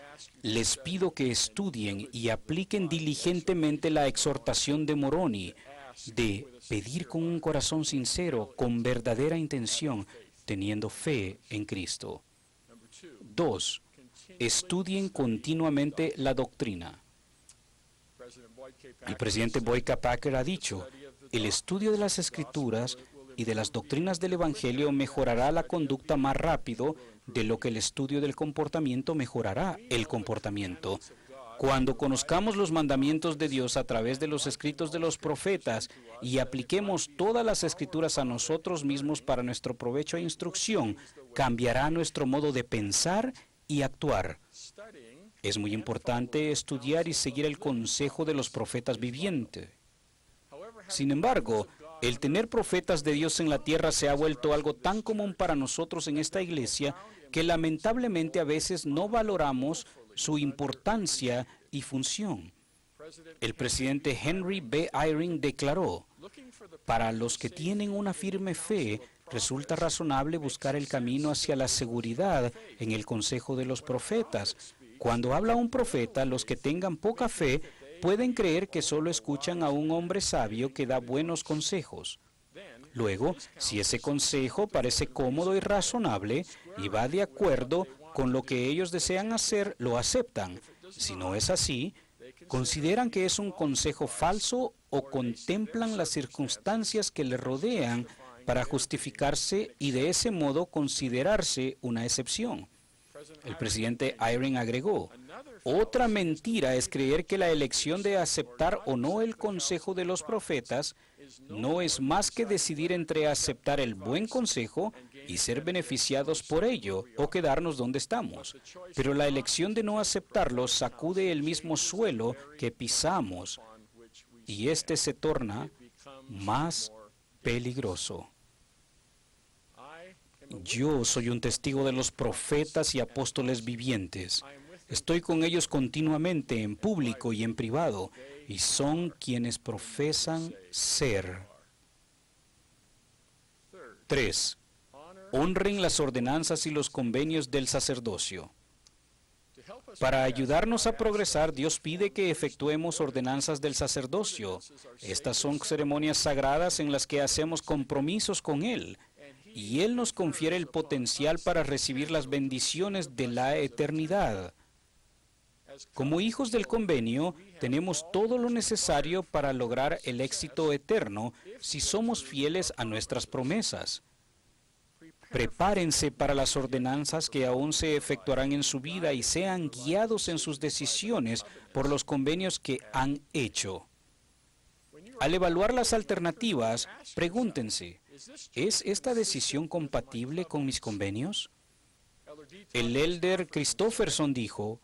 les pido que estudien y apliquen diligentemente la exhortación de Moroni de pedir con un corazón sincero, con verdadera intención, teniendo fe en Cristo. 2. Estudien continuamente la doctrina. El presidente Boyd K. Packer ha dicho, el estudio de las Escrituras y de las doctrinas del Evangelio mejorará la conducta más rápido de lo que el estudio del comportamiento mejorará el comportamiento. Cuando conozcamos los mandamientos de Dios a través de los escritos de los profetas y apliquemos todas las Escrituras a nosotros mismos para nuestro provecho e instrucción, cambiará nuestro modo de pensar y actuar. Es muy importante estudiar y seguir el consejo de los profetas vivientes. Sin embargo, el tener profetas de Dios en la tierra se ha vuelto algo tan común para nosotros en esta iglesia que lamentablemente a veces no valoramos su importancia y función. El presidente Henry B. Eyring declaró, para los que tienen una firme fe, resulta razonable buscar el camino hacia la seguridad en el consejo de los profetas. Cuando habla un profeta, los que tengan poca fe pueden creer que solo escuchan a un hombre sabio que da buenos consejos. Luego, si ese consejo parece cómodo y razonable y va de acuerdo con lo que ellos desean hacer, lo aceptan. Si no es así, consideran que es un consejo falso o contemplan las circunstancias que le rodean para justificarse y de ese modo considerarse una excepción. El presidente Eyring agregó, otra mentira es creer que la elección de aceptar o no el consejo de los profetas no es más que decidir entre aceptar el buen consejo y ser beneficiados por ello o quedarnos donde estamos. Pero la elección de no aceptarlo sacude el mismo suelo que pisamos y este se torna más peligroso. Yo soy un testigo de los profetas y apóstoles vivientes. Estoy con ellos continuamente, en público y en privado, y son quienes profesan ser. 3. Honren las ordenanzas y los convenios del sacerdocio. Para ayudarnos a progresar, Dios pide que efectuemos ordenanzas del sacerdocio. Estas son ceremonias sagradas en las que hacemos compromisos con Él, y Él nos confiere el potencial para recibir las bendiciones de la eternidad. Como hijos del convenio, tenemos todo lo necesario para lograr el éxito eterno si somos fieles a nuestras promesas. Prepárense para las ordenanzas que aún se efectuarán en su vida y sean guiados en sus decisiones por los convenios que han hecho. Al evaluar las alternativas, pregúntense, ¿es esta decisión compatible con mis convenios? El elder Christofferson dijo,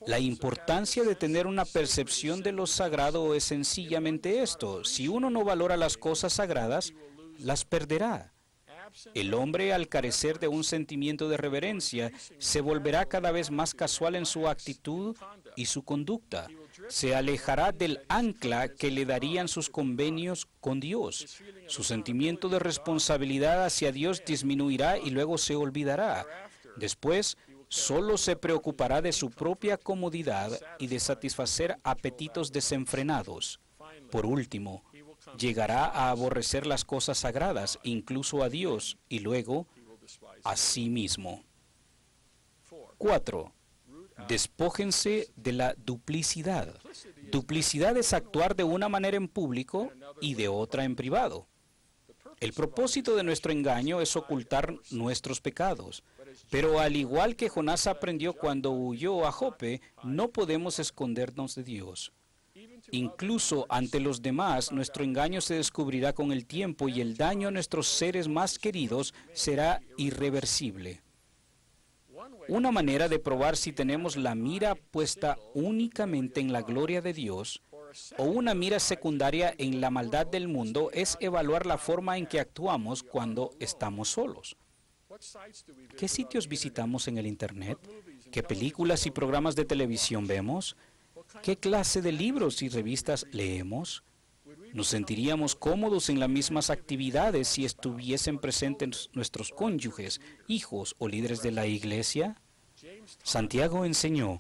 la importancia de tener una percepción de lo sagrado es sencillamente esto. Si uno no valora las cosas sagradas, las perderá. El hombre, al carecer de un sentimiento de reverencia, se volverá cada vez más casual en su actitud y su conducta. Se alejará del ancla que le darían sus convenios con Dios. Su sentimiento de responsabilidad hacia Dios disminuirá y luego se olvidará. Después, solo se preocupará de su propia comodidad y de satisfacer apetitos desenfrenados. Por último, llegará a aborrecer las cosas sagradas, incluso a Dios, y luego a sí mismo. 4. Despójense de la duplicidad. Duplicidad es actuar de una manera en público y de otra en privado. El propósito de nuestro engaño es ocultar nuestros pecados. Pero al igual que Jonás aprendió cuando huyó a Jope, no podemos escondernos de Dios. Incluso ante los demás, nuestro engaño se descubrirá con el tiempo y el daño a nuestros seres más queridos será irreversible. Una manera de probar si tenemos la mira puesta únicamente en la gloria de Dios o una mira secundaria en la maldad del mundo es evaluar la forma en que actuamos cuando estamos solos. ¿Qué sitios visitamos en el Internet? ¿Qué películas y programas de televisión vemos? ¿Qué clase de libros y revistas leemos? ¿Nos sentiríamos cómodos en las mismas actividades si estuviesen presentes nuestros cónyuges, hijos o líderes de la iglesia? Santiago enseñó,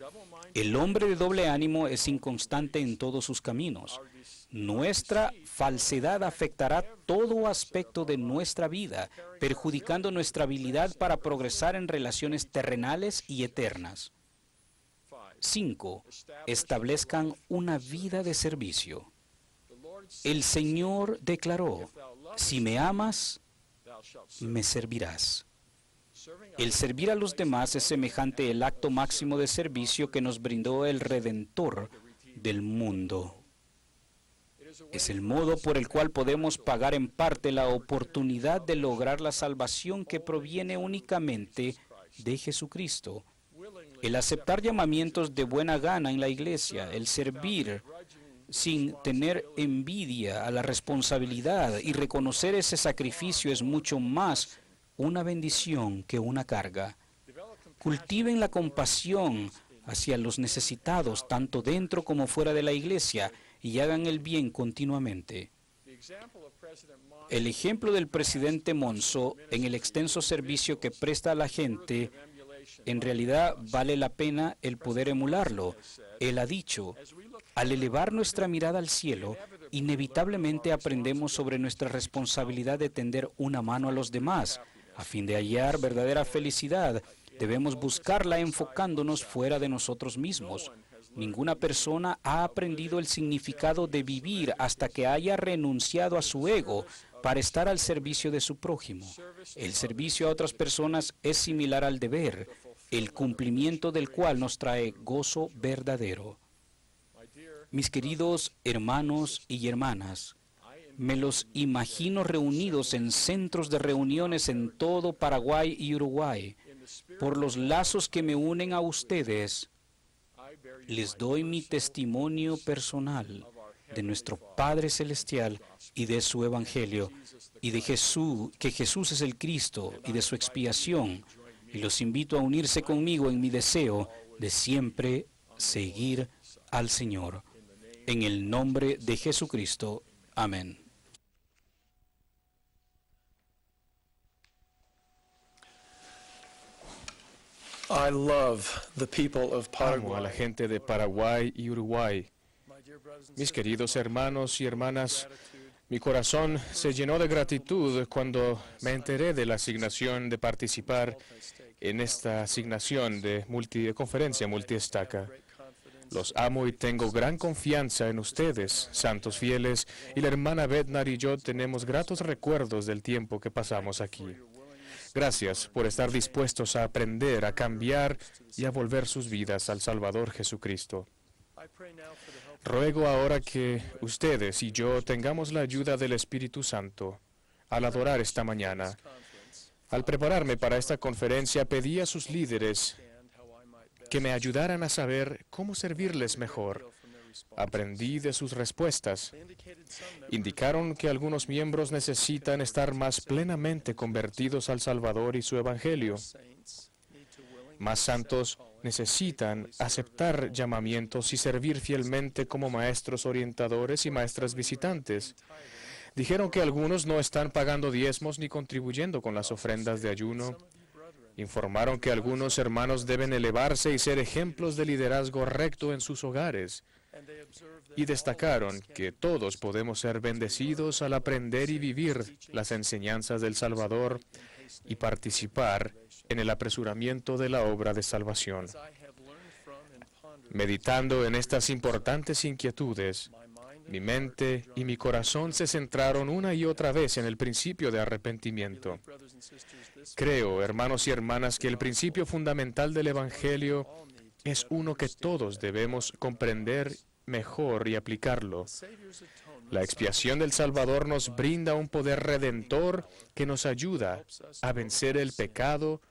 el hombre de doble ánimo es inconstante en todos sus caminos. Nuestra falsedad afectará todo aspecto de nuestra vida, perjudicando nuestra habilidad para progresar en relaciones terrenales y eternas. 5. Establezcan una vida de servicio. El Señor declaró, si me amas, me servirás. El servir a los demás es semejante al acto máximo de servicio que nos brindó el Redentor del mundo. Es el modo por el cual podemos pagar en parte la oportunidad de lograr la salvación que proviene únicamente de Jesucristo. El aceptar llamamientos de buena gana en la iglesia, el servir sin tener envidia a la responsabilidad y reconocer ese sacrificio es mucho más una bendición que una carga. Cultiven la compasión hacia los necesitados, tanto dentro como fuera de la iglesia, y hagan el bien continuamente. El ejemplo del presidente Monzo en el extenso servicio que presta a la gente, en realidad vale la pena el poder emularlo. Él ha dicho, al elevar nuestra mirada al cielo, inevitablemente aprendemos sobre nuestra responsabilidad de tender una mano a los demás. A fin de hallar verdadera felicidad, debemos buscarla enfocándonos fuera de nosotros mismos. Ninguna persona ha aprendido el significado de vivir hasta que haya renunciado a su ego para estar al servicio de su prójimo. El servicio a otras personas es similar al deber, el cumplimiento del cual nos trae gozo verdadero. Mis queridos hermanos y hermanas, me los imagino reunidos en centros de reuniones en todo Paraguay y Uruguay. Por los lazos que me unen a ustedes, les doy mi testimonio personal de nuestro Padre Celestial y de su Evangelio, y de Jesús, que Jesús es el Cristo, y de su expiación, y los invito a unirse conmigo en mi deseo de siempre seguir al Señor. En el nombre de Jesucristo. Amén. Amo a la gente de Paraguay y Uruguay. Mis queridos hermanos y hermanas, mi corazón se llenó de gratitud cuando me enteré de la asignación de participar en esta asignación de conferencia multiestaca. Los amo y tengo gran confianza en ustedes, santos fieles, y la hermana Bednar y yo tenemos gratos recuerdos del tiempo que pasamos aquí. Gracias por estar dispuestos a aprender, a cambiar y a volver sus vidas al Salvador Jesucristo. Ruego ahora que ustedes y yo tengamos la ayuda del Espíritu Santo al adorar esta mañana. Al prepararme para esta conferencia, pedí a sus líderes que me ayudaran a saber cómo servirles mejor. Aprendí de sus respuestas. Indicaron que algunos miembros necesitan estar más plenamente convertidos al Salvador y su Evangelio. Más santos necesitan aceptar llamamientos y servir fielmente como maestros orientadores y maestras visitantes. Dijeron que algunos no están pagando diezmos ni contribuyendo con las ofrendas de ayuno. Informaron que algunos hermanos deben elevarse y ser ejemplos de liderazgo recto en sus hogares. Y destacaron que todos podemos ser bendecidos al aprender y vivir las enseñanzas del Salvador y participar en el apresuramiento de la obra de salvación. Meditando en estas importantes inquietudes, mi mente y mi corazón se centraron una y otra vez en el principio de arrepentimiento. Creo, hermanos y hermanas, que el principio fundamental del Evangelio es uno que todos debemos comprender mejor y aplicarlo. La expiación del Salvador nos brinda un poder redentor que nos ayuda a vencer el pecado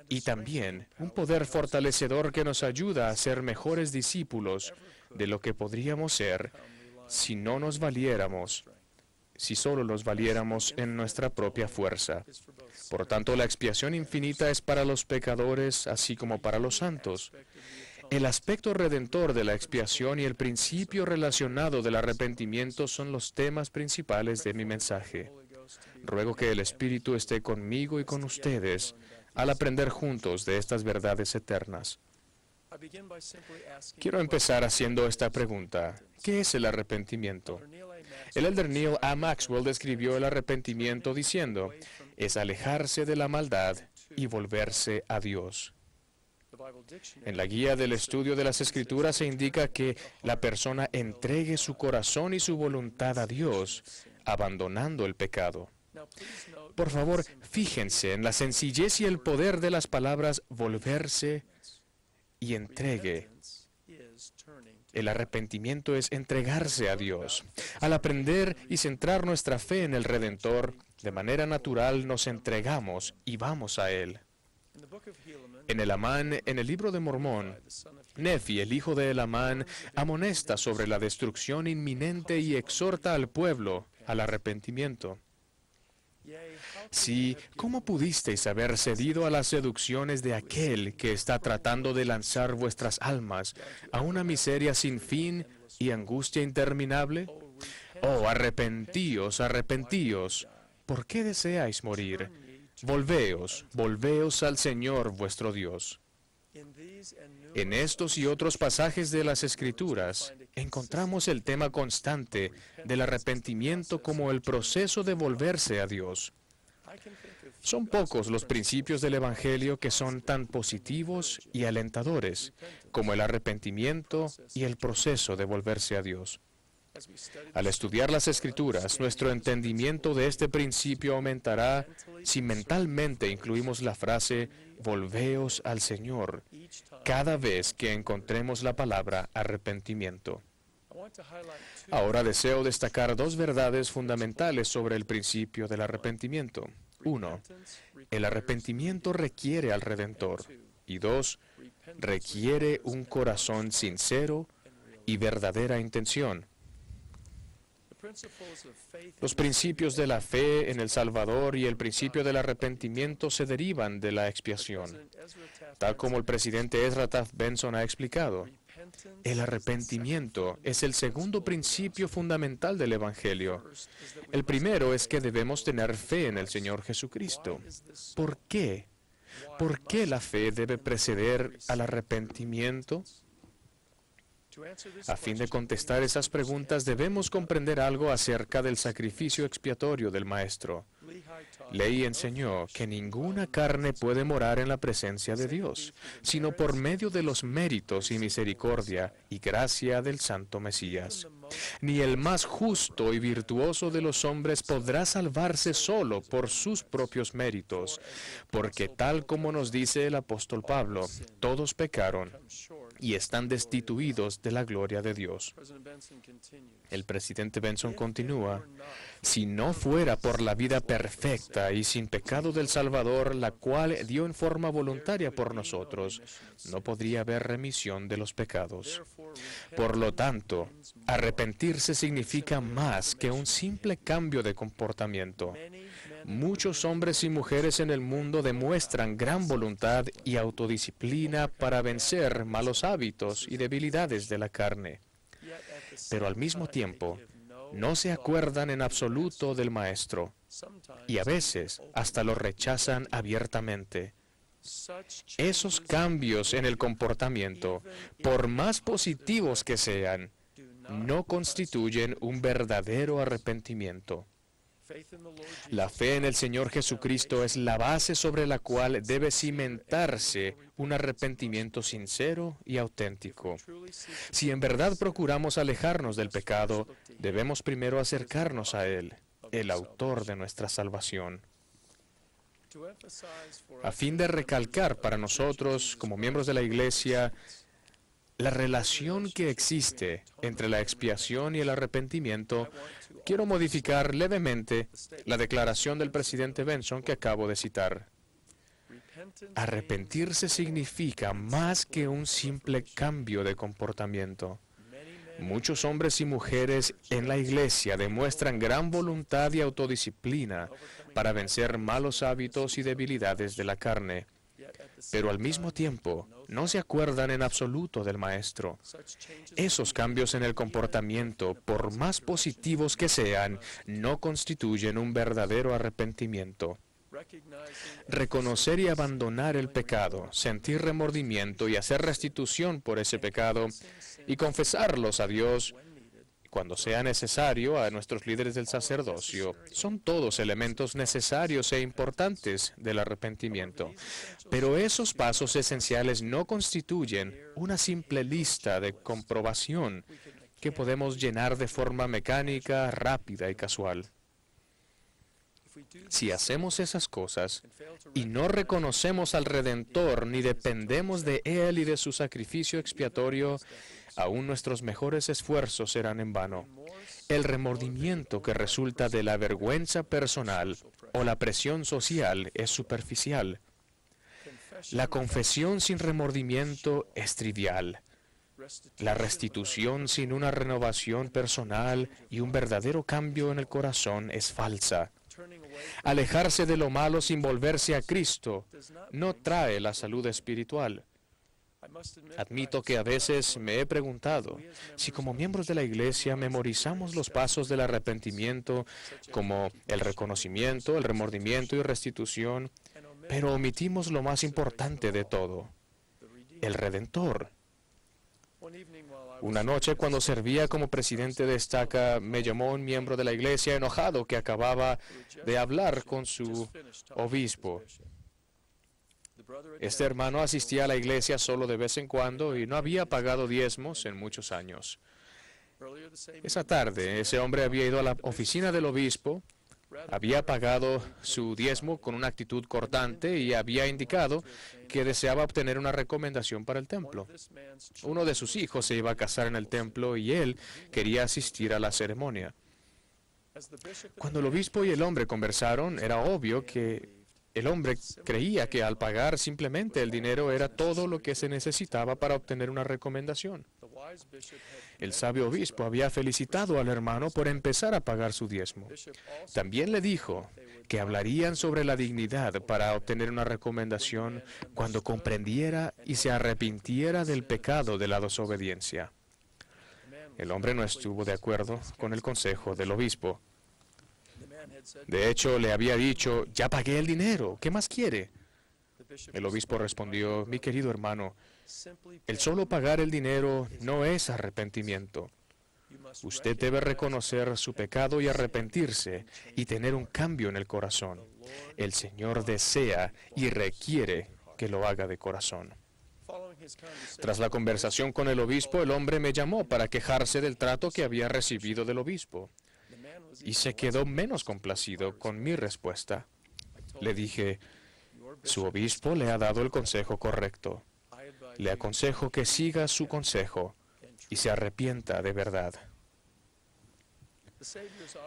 y también un poder fortalecedor que nos ayuda a ser mejores discípulos de lo que podríamos ser si no nos valiéramos, si solo nos valiéramos en nuestra propia fuerza. Por tanto, la expiación infinita es para los pecadores, así como para los santos. El aspecto redentor de la expiación y el principio relacionado del arrepentimiento son los temas principales de mi mensaje. Ruego que el Espíritu esté conmigo y con ustedes al aprender juntos de estas verdades eternas. Quiero empezar haciendo esta pregunta. ¿Qué es el arrepentimiento? El elder Neil A. Maxwell describió el arrepentimiento diciendo, es alejarse de la maldad y volverse a Dios. En la guía del estudio de las Escrituras se indica que la persona entregue su corazón y su voluntad a Dios, abandonando el pecado. Por favor, fíjense en la sencillez y el poder de las palabras volverse y entregue. El arrepentimiento es entregarse a Dios. Al aprender y centrar nuestra fe en el Redentor, de manera natural nos entregamos y vamos a Él. En Elamán, en el libro de Mormón, Nefi, el hijo de Elamán, amonesta sobre la destrucción inminente y exhorta al pueblo al arrepentimiento. Sí, ¿cómo pudisteis haber cedido a las seducciones de aquel que está tratando de lanzar vuestras almas a una miseria sin fin y angustia interminable? Oh, arrepentíos, arrepentíos. ¿Por qué deseáis morir? Volveos, volveos al Señor vuestro Dios. En estos y otros pasajes de las Escrituras encontramos el tema constante del arrepentimiento como el proceso de volverse a Dios. Son pocos los principios del Evangelio que son tan positivos y alentadores como el arrepentimiento y el proceso de volverse a Dios. Al estudiar las Escrituras, nuestro entendimiento de este principio aumentará si mentalmente incluimos la frase «volveos al Señor» cada vez que encontremos la palabra arrepentimiento. Ahora deseo destacar dos verdades fundamentales sobre el principio del arrepentimiento. 1. El arrepentimiento requiere al Redentor. Y 2. Requiere un corazón sincero y verdadera intención. Los principios de la fe en el Salvador y el principio del arrepentimiento se derivan de la expiación. Tal como el presidente Ezra Taft Benson ha explicado, el arrepentimiento es el segundo principio fundamental del Evangelio. El primero es que debemos tener fe en el Señor Jesucristo. ¿Por qué? ¿Por qué la fe debe preceder al arrepentimiento? A fin de contestar esas preguntas, debemos comprender algo acerca del sacrificio expiatorio del Maestro. Leí enseñó que ninguna carne puede morar en la presencia de Dios, sino por medio de los méritos y misericordia y gracia del Santo Mesías. Ni el más justo y virtuoso de los hombres podrá salvarse solo por sus propios méritos, porque tal como nos dice el apóstol Pablo, todos pecaron y están destituidos de la gloria de Dios. El presidente Benson continúa, si no fuera por la vida perfecta y sin pecado del Salvador, la cual dio en forma voluntaria por nosotros, no podría haber remisión de los pecados. Por lo tanto, arrepentirse significa más que un simple cambio de comportamiento. Muchos hombres y mujeres en el mundo demuestran gran voluntad y autodisciplina para vencer malos hábitos y debilidades de la carne. Pero al mismo tiempo, no se acuerdan en absoluto del Maestro y a veces hasta lo rechazan abiertamente. Esos cambios en el comportamiento, por más positivos que sean, no constituyen un verdadero arrepentimiento. La fe en el Señor Jesucristo es la base sobre la cual debe cimentarse un arrepentimiento sincero y auténtico. Si en verdad procuramos alejarnos del pecado, debemos primero acercarnos a Él, el autor de nuestra salvación. A fin de recalcar para nosotros, como miembros de la Iglesia, la relación que existe entre la expiación y el arrepentimiento, quiero modificar levemente la declaración del presidente Benson que acabo de citar. Arrepentirse significa más que un simple cambio de comportamiento. Muchos hombres y mujeres en la Iglesia demuestran gran voluntad y autodisciplina para vencer malos hábitos y debilidades de la carne, pero al mismo tiempo no se acuerdan en absoluto del Maestro. Esos cambios en el comportamiento, por más positivos que sean, no constituyen un verdadero arrepentimiento. Reconocer y abandonar el pecado, sentir remordimiento y hacer restitución por ese pecado y confesarlos a Dios cuando sea necesario a nuestros líderes del sacerdocio, son todos elementos necesarios e importantes del arrepentimiento. Pero esos pasos esenciales no constituyen una simple lista de comprobación que podemos llenar de forma mecánica, rápida y casual. Si hacemos esas cosas y no reconocemos al Redentor ni dependemos de Él y de su sacrificio expiatorio, aún nuestros mejores esfuerzos serán en vano. El remordimiento que resulta de la vergüenza personal o la presión social es superficial. La confesión sin remordimiento es trivial. La restitución sin una renovación personal y un verdadero cambio en el corazón es falsa. Alejarse de lo malo sin volverse a Cristo no trae la salud espiritual. Admito que a veces me he preguntado si como miembros de la Iglesia memorizamos los pasos del arrepentimiento como el reconocimiento, el remordimiento y restitución, pero omitimos lo más importante de todo, el Redentor. Una noche, cuando servía como presidente de estaca, me llamó un miembro de la Iglesia enojado que acababa de hablar con su obispo. Este hermano asistía a la iglesia solo de vez en cuando y no había pagado diezmos en muchos años. Esa tarde, ese hombre había ido a la oficina del obispo, había pagado su diezmo con una actitud cortante y había indicado que deseaba obtener una recomendación para el templo. Uno de sus hijos se iba a casar en el templo y él quería asistir a la ceremonia. Cuando el obispo y el hombre conversaron, era obvio que el hombre creía que al pagar simplemente el dinero era todo lo que se necesitaba para obtener una recomendación. El sabio obispo había felicitado al hermano por empezar a pagar su diezmo. También le dijo que hablarían sobre la dignidad para obtener una recomendación cuando comprendiera y se arrepintiera del pecado de la desobediencia. El hombre no estuvo de acuerdo con el consejo del obispo. De hecho, le había dicho, ya pagué el dinero, ¿qué más quiere? El obispo respondió, mi querido hermano, el solo pagar el dinero no es arrepentimiento. Usted debe reconocer su pecado y arrepentirse y tener un cambio en el corazón. El Señor desea y requiere que lo haga de corazón. Tras la conversación con el obispo, el hombre me llamó para quejarse del trato que había recibido del obispo. Y se quedó menos complacido con mi respuesta. Le dije, su obispo le ha dado el consejo correcto. Le aconsejo que siga su consejo y se arrepienta de verdad.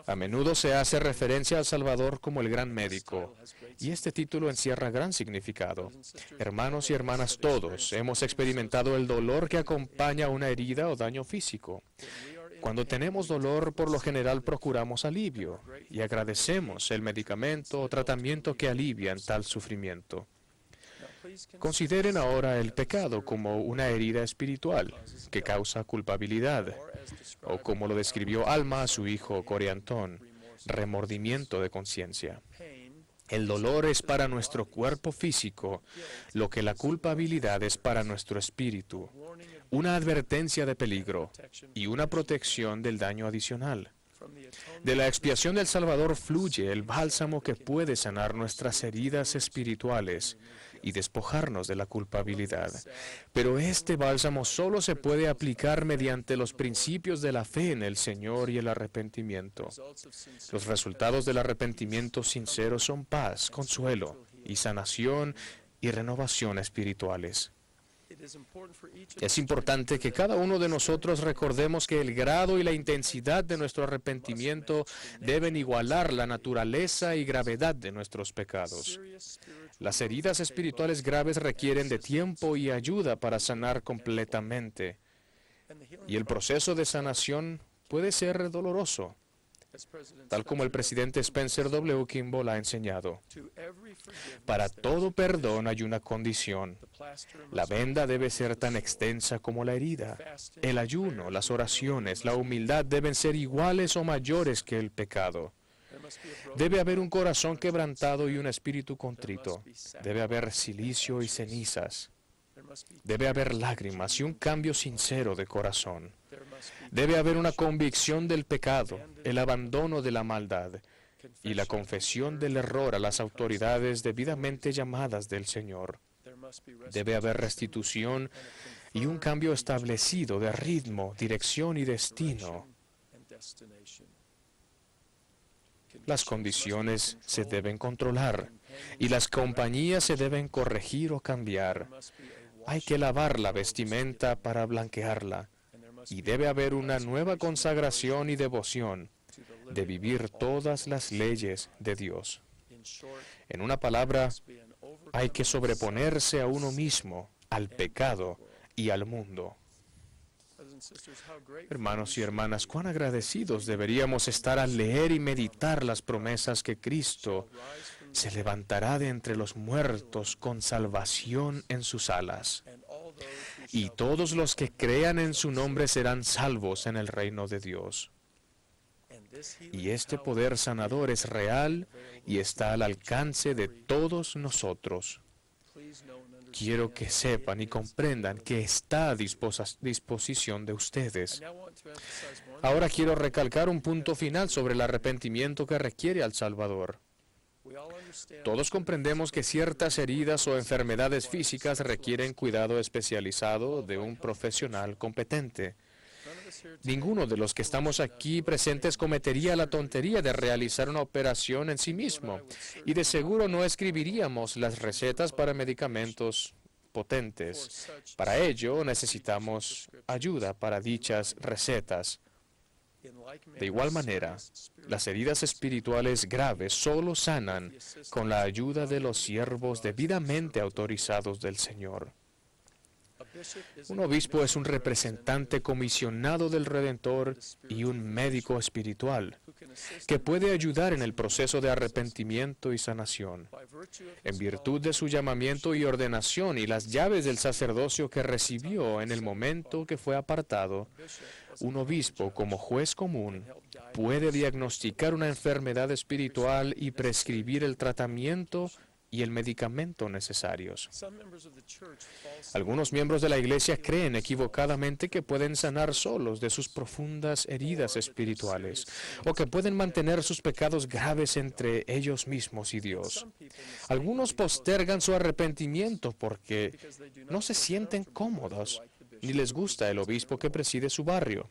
A menudo se hace referencia al Salvador como el gran médico, y este título encierra gran significado. Hermanos y hermanas, todos hemos experimentado el dolor que acompaña una herida o daño físico. Cuando tenemos dolor, por lo general procuramos alivio y agradecemos el medicamento o tratamiento que alivian tal sufrimiento. Consideren ahora el pecado como una herida espiritual que causa culpabilidad, o como lo describió Alma a su hijo Coriantón, remordimiento de conciencia. El dolor es para nuestro cuerpo físico lo que la culpabilidad es para nuestro espíritu, una advertencia de peligro y una protección del daño adicional. De la expiación del Salvador fluye el bálsamo que puede sanar nuestras heridas espirituales y despojarnos de la culpabilidad. Pero este bálsamo solo se puede aplicar mediante los principios de la fe en el Señor y el arrepentimiento. Los resultados del arrepentimiento sincero son paz, consuelo y sanación y renovación espirituales. Es importante que cada uno de nosotros recordemos que el grado y la intensidad de nuestro arrepentimiento deben igualar la naturaleza y gravedad de nuestros pecados. Las heridas espirituales graves requieren de tiempo y ayuda para sanar completamente, y el proceso de sanación puede ser doloroso, tal como el presidente Spencer W. Kimball ha enseñado. Para todo perdón hay una condición. La venda debe ser tan extensa como la herida. El ayuno, las oraciones, la humildad deben ser iguales o mayores que el pecado. Debe haber un corazón quebrantado y un espíritu contrito. Debe haber silicio y cenizas. Debe haber lágrimas y un cambio sincero de corazón. Debe haber una convicción del pecado, el abandono de la maldad y la confesión del error a las autoridades debidamente llamadas del Señor. Debe haber restitución y un cambio establecido de ritmo, dirección y destino. Las condiciones se deben controlar y las compañías se deben corregir o cambiar. Hay que lavar la vestimenta para blanquearla. Y debe haber una nueva consagración y devoción de vivir todas las leyes de Dios. En una palabra, hay que sobreponerse a uno mismo, al pecado y al mundo. Hermanos y hermanas, cuán agradecidos deberíamos estar al leer y meditar las promesas que Cristo se levantará de entre los muertos con salvación en sus alas. Y todos los que crean en su nombre serán salvos en el reino de Dios. Y este poder sanador es real y está al alcance de todos nosotros. Quiero que sepan y comprendan que está a disposición de ustedes. Ahora quiero recalcar un punto final sobre el arrepentimiento que requiere al Salvador. Todos comprendemos que ciertas heridas o enfermedades físicas requieren cuidado especializado de un profesional competente. Ninguno de los que estamos aquí presentes cometería la tontería de realizar una operación en sí mismo, y de seguro no escribiríamos las recetas para medicamentos potentes. Para ello necesitamos ayuda para dichas recetas. De igual manera, las heridas espirituales graves solo sanan con la ayuda de los siervos debidamente autorizados del Señor. Un obispo es un representante comisionado del Redentor y un médico espiritual que puede ayudar en el proceso de arrepentimiento y sanación. En virtud de su llamamiento y ordenación y las llaves del sacerdocio que recibió en el momento que fue apartado, un obispo, como juez común, puede diagnosticar una enfermedad espiritual y prescribir el tratamiento y el medicamento necesarios. Algunos miembros de la Iglesia creen equivocadamente que pueden sanar solos de sus profundas heridas espirituales o que pueden mantener sus pecados graves entre ellos mismos y Dios. Algunos postergan su arrepentimiento porque no se sienten cómodos ni les gusta el obispo que preside su barrio.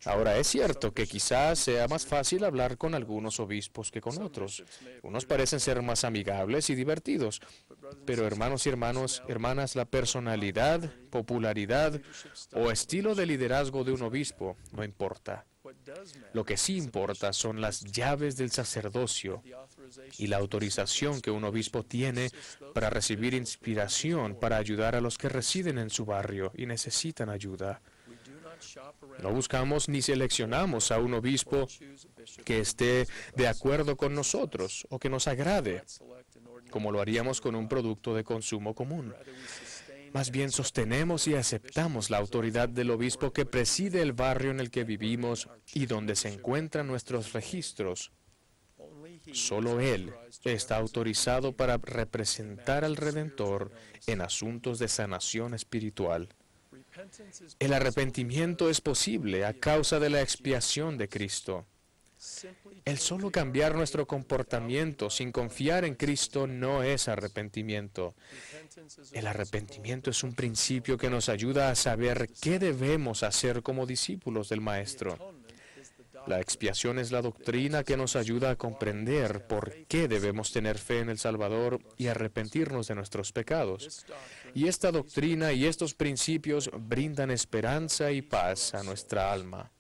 Ahora, es cierto que quizás sea más fácil hablar con algunos obispos que con otros. Unos parecen ser más amigables y divertidos, pero hermanos y hermanas, la personalidad, popularidad o estilo de liderazgo de un obispo no importa. Lo que sí importa son las llaves del sacerdocio y la autorización que un obispo tiene para recibir inspiración para ayudar a los que residen en su barrio y necesitan ayuda. No buscamos ni seleccionamos a un obispo que esté de acuerdo con nosotros o que nos agrade, como lo haríamos con un producto de consumo común. Más bien sostenemos y aceptamos la autoridad del obispo que preside el barrio en el que vivimos y donde se encuentran nuestros registros. Solo Él está autorizado para representar al Redentor en asuntos de sanación espiritual. El arrepentimiento es posible a causa de la expiación de Cristo. El solo cambiar nuestro comportamiento sin confiar en Cristo no es arrepentimiento. El arrepentimiento es un principio que nos ayuda a saber qué debemos hacer como discípulos del Maestro. La expiación es la doctrina que nos ayuda a comprender por qué debemos tener fe en el Salvador y arrepentirnos de nuestros pecados. Y esta doctrina y estos principios brindan esperanza y paz a nuestra alma.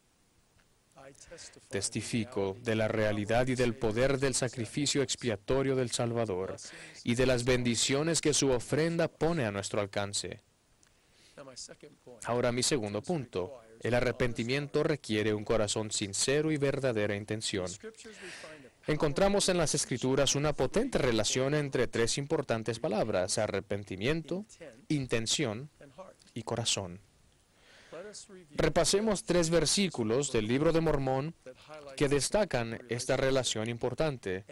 Testifico de la realidad y del poder del sacrificio expiatorio del Salvador y de las bendiciones que su ofrenda pone a nuestro alcance. Ahora mi segundo punto. El arrepentimiento requiere un corazón sincero y verdadera intención. Encontramos en las Escrituras una potente relación entre tres importantes palabras: arrepentimiento, intención y corazón. Repasemos 3 versículos del Libro de Mormón que destacan esta relación importante.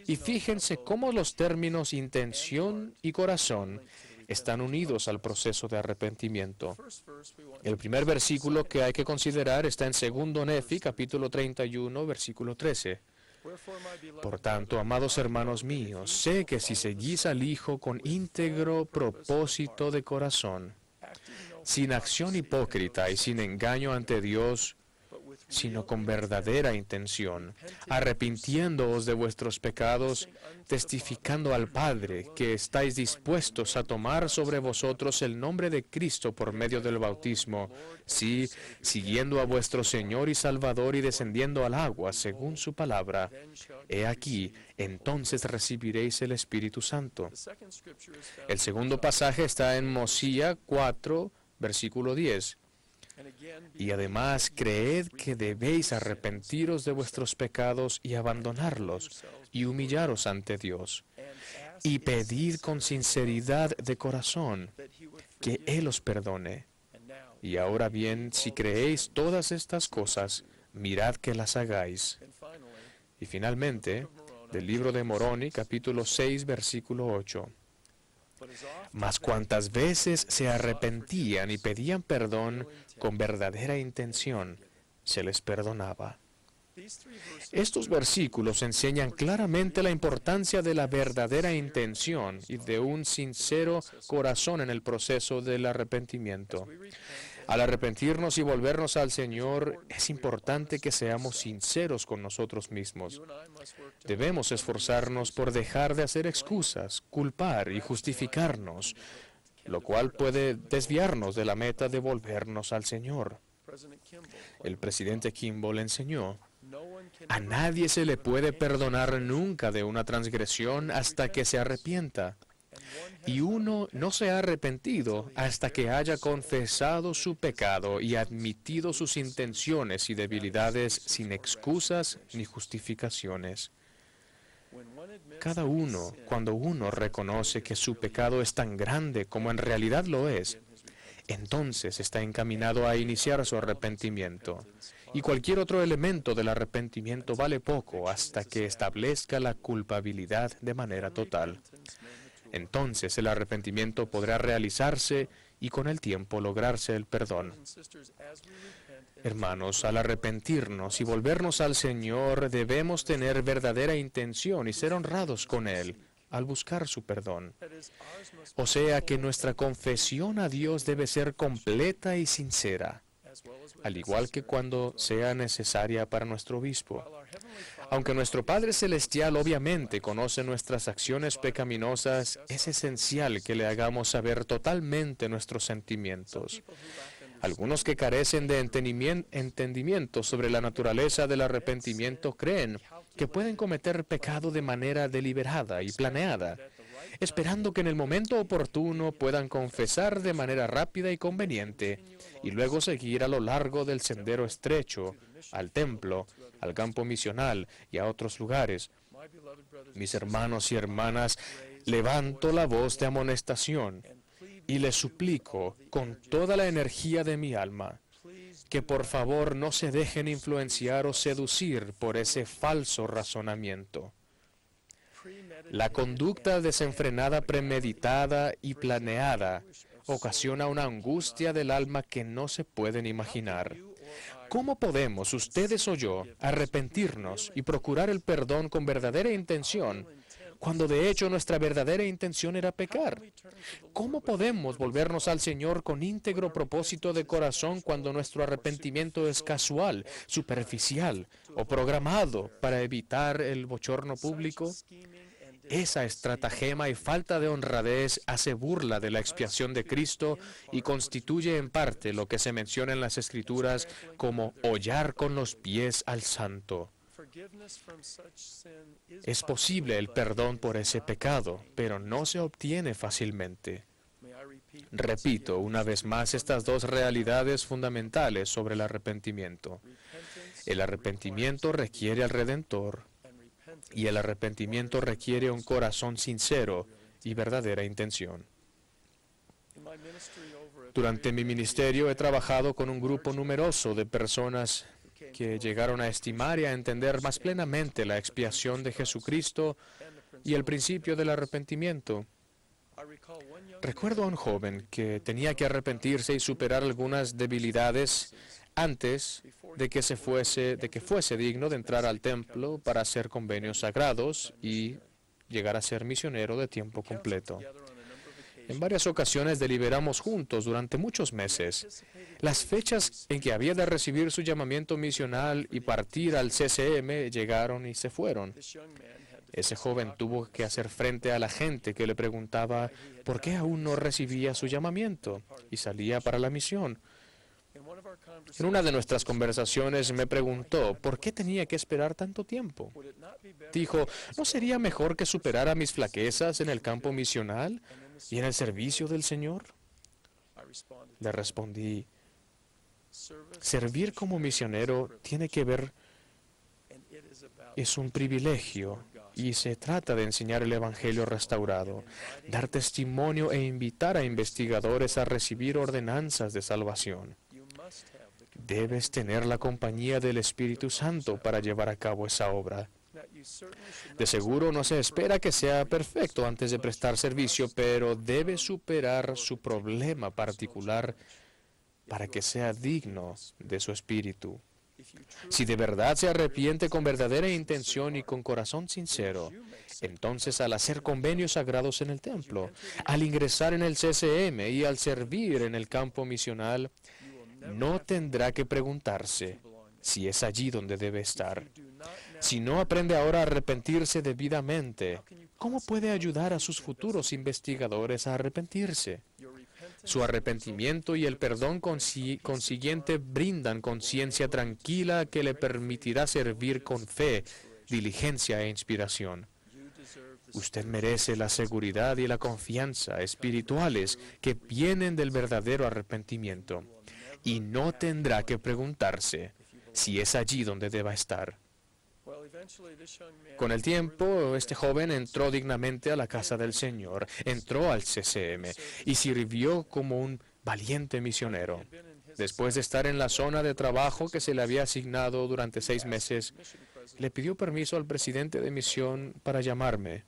Y fíjense cómo los términos intención y corazón están unidos al proceso de arrepentimiento. El primer versículo que hay que considerar está en 2 Nefi, capítulo 31, versículo 13. Por tanto, amados hermanos míos, sé que si seguís al Hijo con íntegro propósito de corazón, sin acción hipócrita y sin engaño ante Dios, sino con verdadera intención, arrepintiéndoos de vuestros pecados, testificando al Padre que estáis dispuestos a tomar sobre vosotros el nombre de Cristo por medio del bautismo, sí, siguiendo a vuestro Señor y Salvador y descendiendo al agua, según su palabra. He aquí, entonces recibiréis el Espíritu Santo. El segundo pasaje está en Mosía 4, versículo 10. Y además creed que debéis arrepentiros de vuestros pecados y abandonarlos, y humillaros ante Dios, y pedid con sinceridad de corazón que Él os perdone. Y ahora bien, si creéis todas estas cosas, mirad que las hagáis. Y finalmente, del libro de Moroni, capítulo 6, versículo 8. Mas cuantas veces se arrepentían y pedían perdón con verdadera intención, se les perdonaba. Estos versículos enseñan claramente la importancia de la verdadera intención y de un sincero corazón en el proceso del arrepentimiento. Al arrepentirnos y volvernos al Señor, es importante que seamos sinceros con nosotros mismos. Debemos esforzarnos por dejar de hacer excusas, culpar y justificarnos, lo cual puede desviarnos de la meta de volvernos al Señor. El presidente Kimball enseñó: a nadie se le puede perdonar nunca de una transgresión hasta que se arrepienta. Y uno no se ha arrepentido hasta que haya confesado su pecado y admitido sus intenciones y debilidades sin excusas ni justificaciones. Cuando uno reconoce que su pecado es tan grande como en realidad lo es, entonces está encaminado a iniciar su arrepentimiento. Y cualquier otro elemento del arrepentimiento vale poco hasta que establezca la culpabilidad de manera total. Entonces el arrepentimiento podrá realizarse y con el tiempo lograrse el perdón. Hermanos, al arrepentirnos y volvernos al Señor, debemos tener verdadera intención y ser honrados con Él al buscar su perdón. O sea que nuestra confesión a Dios debe ser completa y sincera, al igual que cuando sea necesaria para nuestro obispo. Aunque nuestro Padre Celestial obviamente conoce nuestras acciones pecaminosas, es esencial que le hagamos saber totalmente nuestros sentimientos. Algunos que carecen de entendimiento sobre la naturaleza del arrepentimiento creen que pueden cometer pecado de manera deliberada y planeada, esperando que en el momento oportuno puedan confesar de manera rápida y conveniente, y luego seguir a lo largo del sendero estrecho, al templo, al campo misional y a otros lugares. Mis hermanos y hermanas, levanto la voz de amonestación y les suplico con toda la energía de mi alma que por favor no se dejen influenciar o seducir por ese falso razonamiento. La conducta desenfrenada, premeditada y planeada ocasiona una angustia del alma que no se pueden imaginar. ¿Cómo podemos, ustedes o yo, arrepentirnos y procurar el perdón con verdadera intención, cuando de hecho nuestra verdadera intención era pecar? ¿Cómo podemos volvernos al Señor con íntegro propósito de corazón cuando nuestro arrepentimiento es casual, superficial o programado para evitar el bochorno público? Esa estratagema y falta de honradez hace burla de la expiación de Cristo y constituye en parte lo que se menciona en las Escrituras como hollar con los pies al Santo. Es posible el perdón por ese pecado, pero no se obtiene fácilmente. Repito una vez más estas dos realidades fundamentales sobre el arrepentimiento. El arrepentimiento requiere al Redentor y el arrepentimiento requiere un corazón sincero y verdadera intención. Durante mi ministerio he trabajado con un grupo numeroso de personas que llegaron a estimar y a entender más plenamente la expiación de Jesucristo y el principio del arrepentimiento. Recuerdo a un joven que tenía que arrepentirse y superar algunas debilidades antes de que fuese digno de entrar al templo para hacer convenios sagrados y llegar a ser misionero de tiempo completo. En varias ocasiones deliberamos juntos durante muchos meses. Las fechas en que había de recibir su llamamiento misional y partir al CCM llegaron y se fueron. Ese joven tuvo que hacer frente a la gente que le preguntaba por qué aún no recibía su llamamiento y salía para la misión. En una de nuestras conversaciones me preguntó por qué tenía que esperar tanto tiempo. Dijo, ¿no sería mejor que superara mis flaquezas en el campo misional y en el servicio del Señor? Le respondí, servir como misionero es un privilegio y se trata de enseñar el Evangelio restaurado, dar testimonio e invitar a investigadores a recibir ordenanzas de salvación. Debes tener la compañía del Espíritu Santo para llevar a cabo esa obra. De seguro no se espera que sea perfecto antes de prestar servicio, pero debe superar su problema particular para que sea digno de su espíritu. Si de verdad se arrepiente con verdadera intención y con corazón sincero, entonces al hacer convenios sagrados en el templo, al ingresar en el CCM y al servir en el campo misional, no tendrá que preguntarse si es allí donde debe estar. Si no aprende ahora a arrepentirse debidamente, ¿cómo puede ayudar a sus futuros investigadores a arrepentirse? Su arrepentimiento y el perdón consiguiente brindan conciencia tranquila que le permitirá servir con fe, diligencia e inspiración. Usted merece la seguridad y la confianza espirituales que vienen del verdadero arrepentimiento, y no tendrá que preguntarse si es allí donde deba estar. Con el tiempo, este joven entró dignamente a la casa del Señor, entró al CCM y sirvió como un valiente misionero. Después de estar en la zona de trabajo que se le había asignado durante 6 meses, le pidió permiso al presidente de misión para llamarme.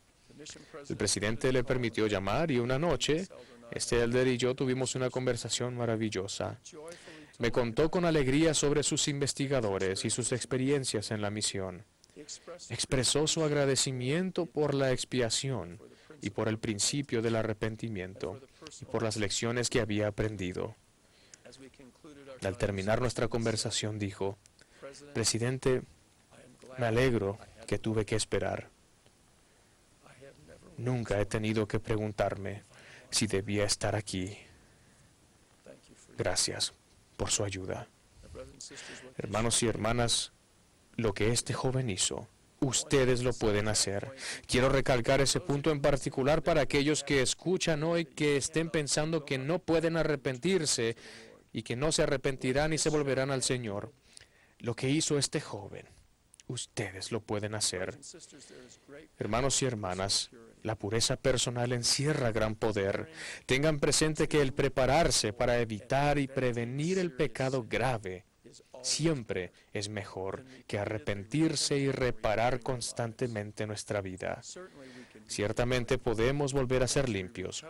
El presidente le permitió llamar y una noche, este elder y yo tuvimos una conversación maravillosa. Me contó con alegría sobre sus investigadores y sus experiencias en la misión. Expresó su agradecimiento por la expiación y por el principio del arrepentimiento y por las lecciones que había aprendido. Al terminar nuestra conversación dijo, Presidente, me alegro que tuve que esperar. Nunca he tenido que preguntarme si debía estar aquí. Gracias por su ayuda. Hermanos y hermanas, lo que este joven hizo, ustedes lo pueden hacer. Quiero recalcar ese punto en particular para aquellos que escuchan hoy que estén pensando que no pueden arrepentirse y que no se arrepentirán y se volverán al Señor. Lo que hizo este joven, ustedes lo pueden hacer. Hermanos y hermanas, la pureza personal encierra gran poder. Tengan presente que el prepararse para evitar y prevenir el pecado grave siempre es mejor que arrepentirse y reparar constantemente nuestra vida. Ciertamente podemos volver a ser limpios,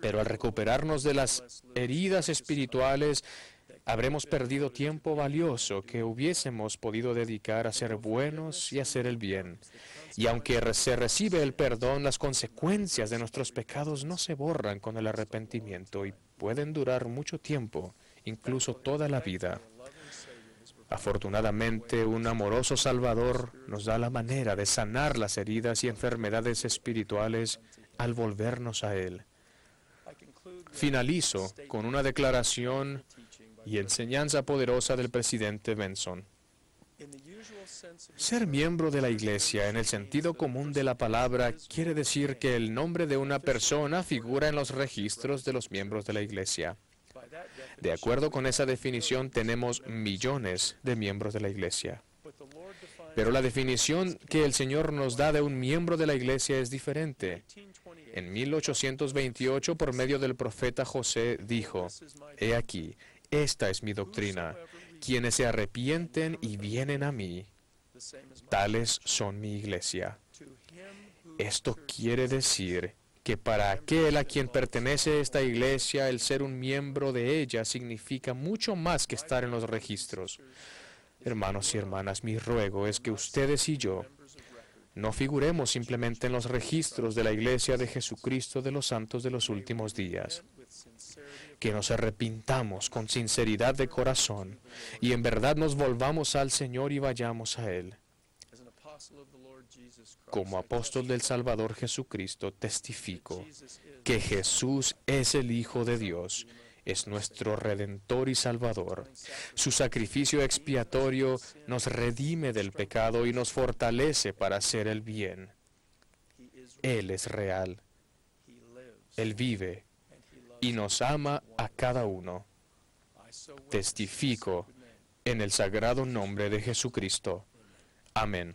pero al recuperarnos de las heridas espirituales, habremos perdido tiempo valioso que hubiésemos podido dedicar a ser buenos y a hacer el bien. Y aunque se recibe el perdón, las consecuencias de nuestros pecados no se borran con el arrepentimiento y pueden durar mucho tiempo, incluso toda la vida. Afortunadamente, un amoroso Salvador nos da la manera de sanar las heridas y enfermedades espirituales al volvernos a Él. Finalizo con una declaración y enseñanza poderosa del presidente Benson. Ser miembro de la Iglesia en el sentido común de la palabra quiere decir que el nombre de una persona figura en los registros de los miembros de la Iglesia. De acuerdo con esa definición, tenemos millones de miembros de la Iglesia. Pero la definición que el Señor nos da de un miembro de la Iglesia es diferente. En 1828, por medio del profeta José, dijo: «He aquí, esta es mi doctrina. Quienes se arrepienten y vienen a mí, tales son mi iglesia». Esto quiere decir que para aquel a quien pertenece esta iglesia, el ser un miembro de ella significa mucho más que estar en los registros. Hermanos y hermanas, mi ruego es que ustedes y yo no figuremos simplemente en los registros de la Iglesia de Jesucristo de los Santos de los Últimos Días. Que nos arrepintamos con sinceridad de corazón y en verdad nos volvamos al Señor y vayamos a Él. Como apóstol del Salvador Jesucristo, testifico que Jesús es el Hijo de Dios, es nuestro Redentor y Salvador. Su sacrificio expiatorio nos redime del pecado y nos fortalece para hacer el bien. Él es real. Él vive y nos ama a cada uno. Testifico en el sagrado nombre de Jesucristo. Amén.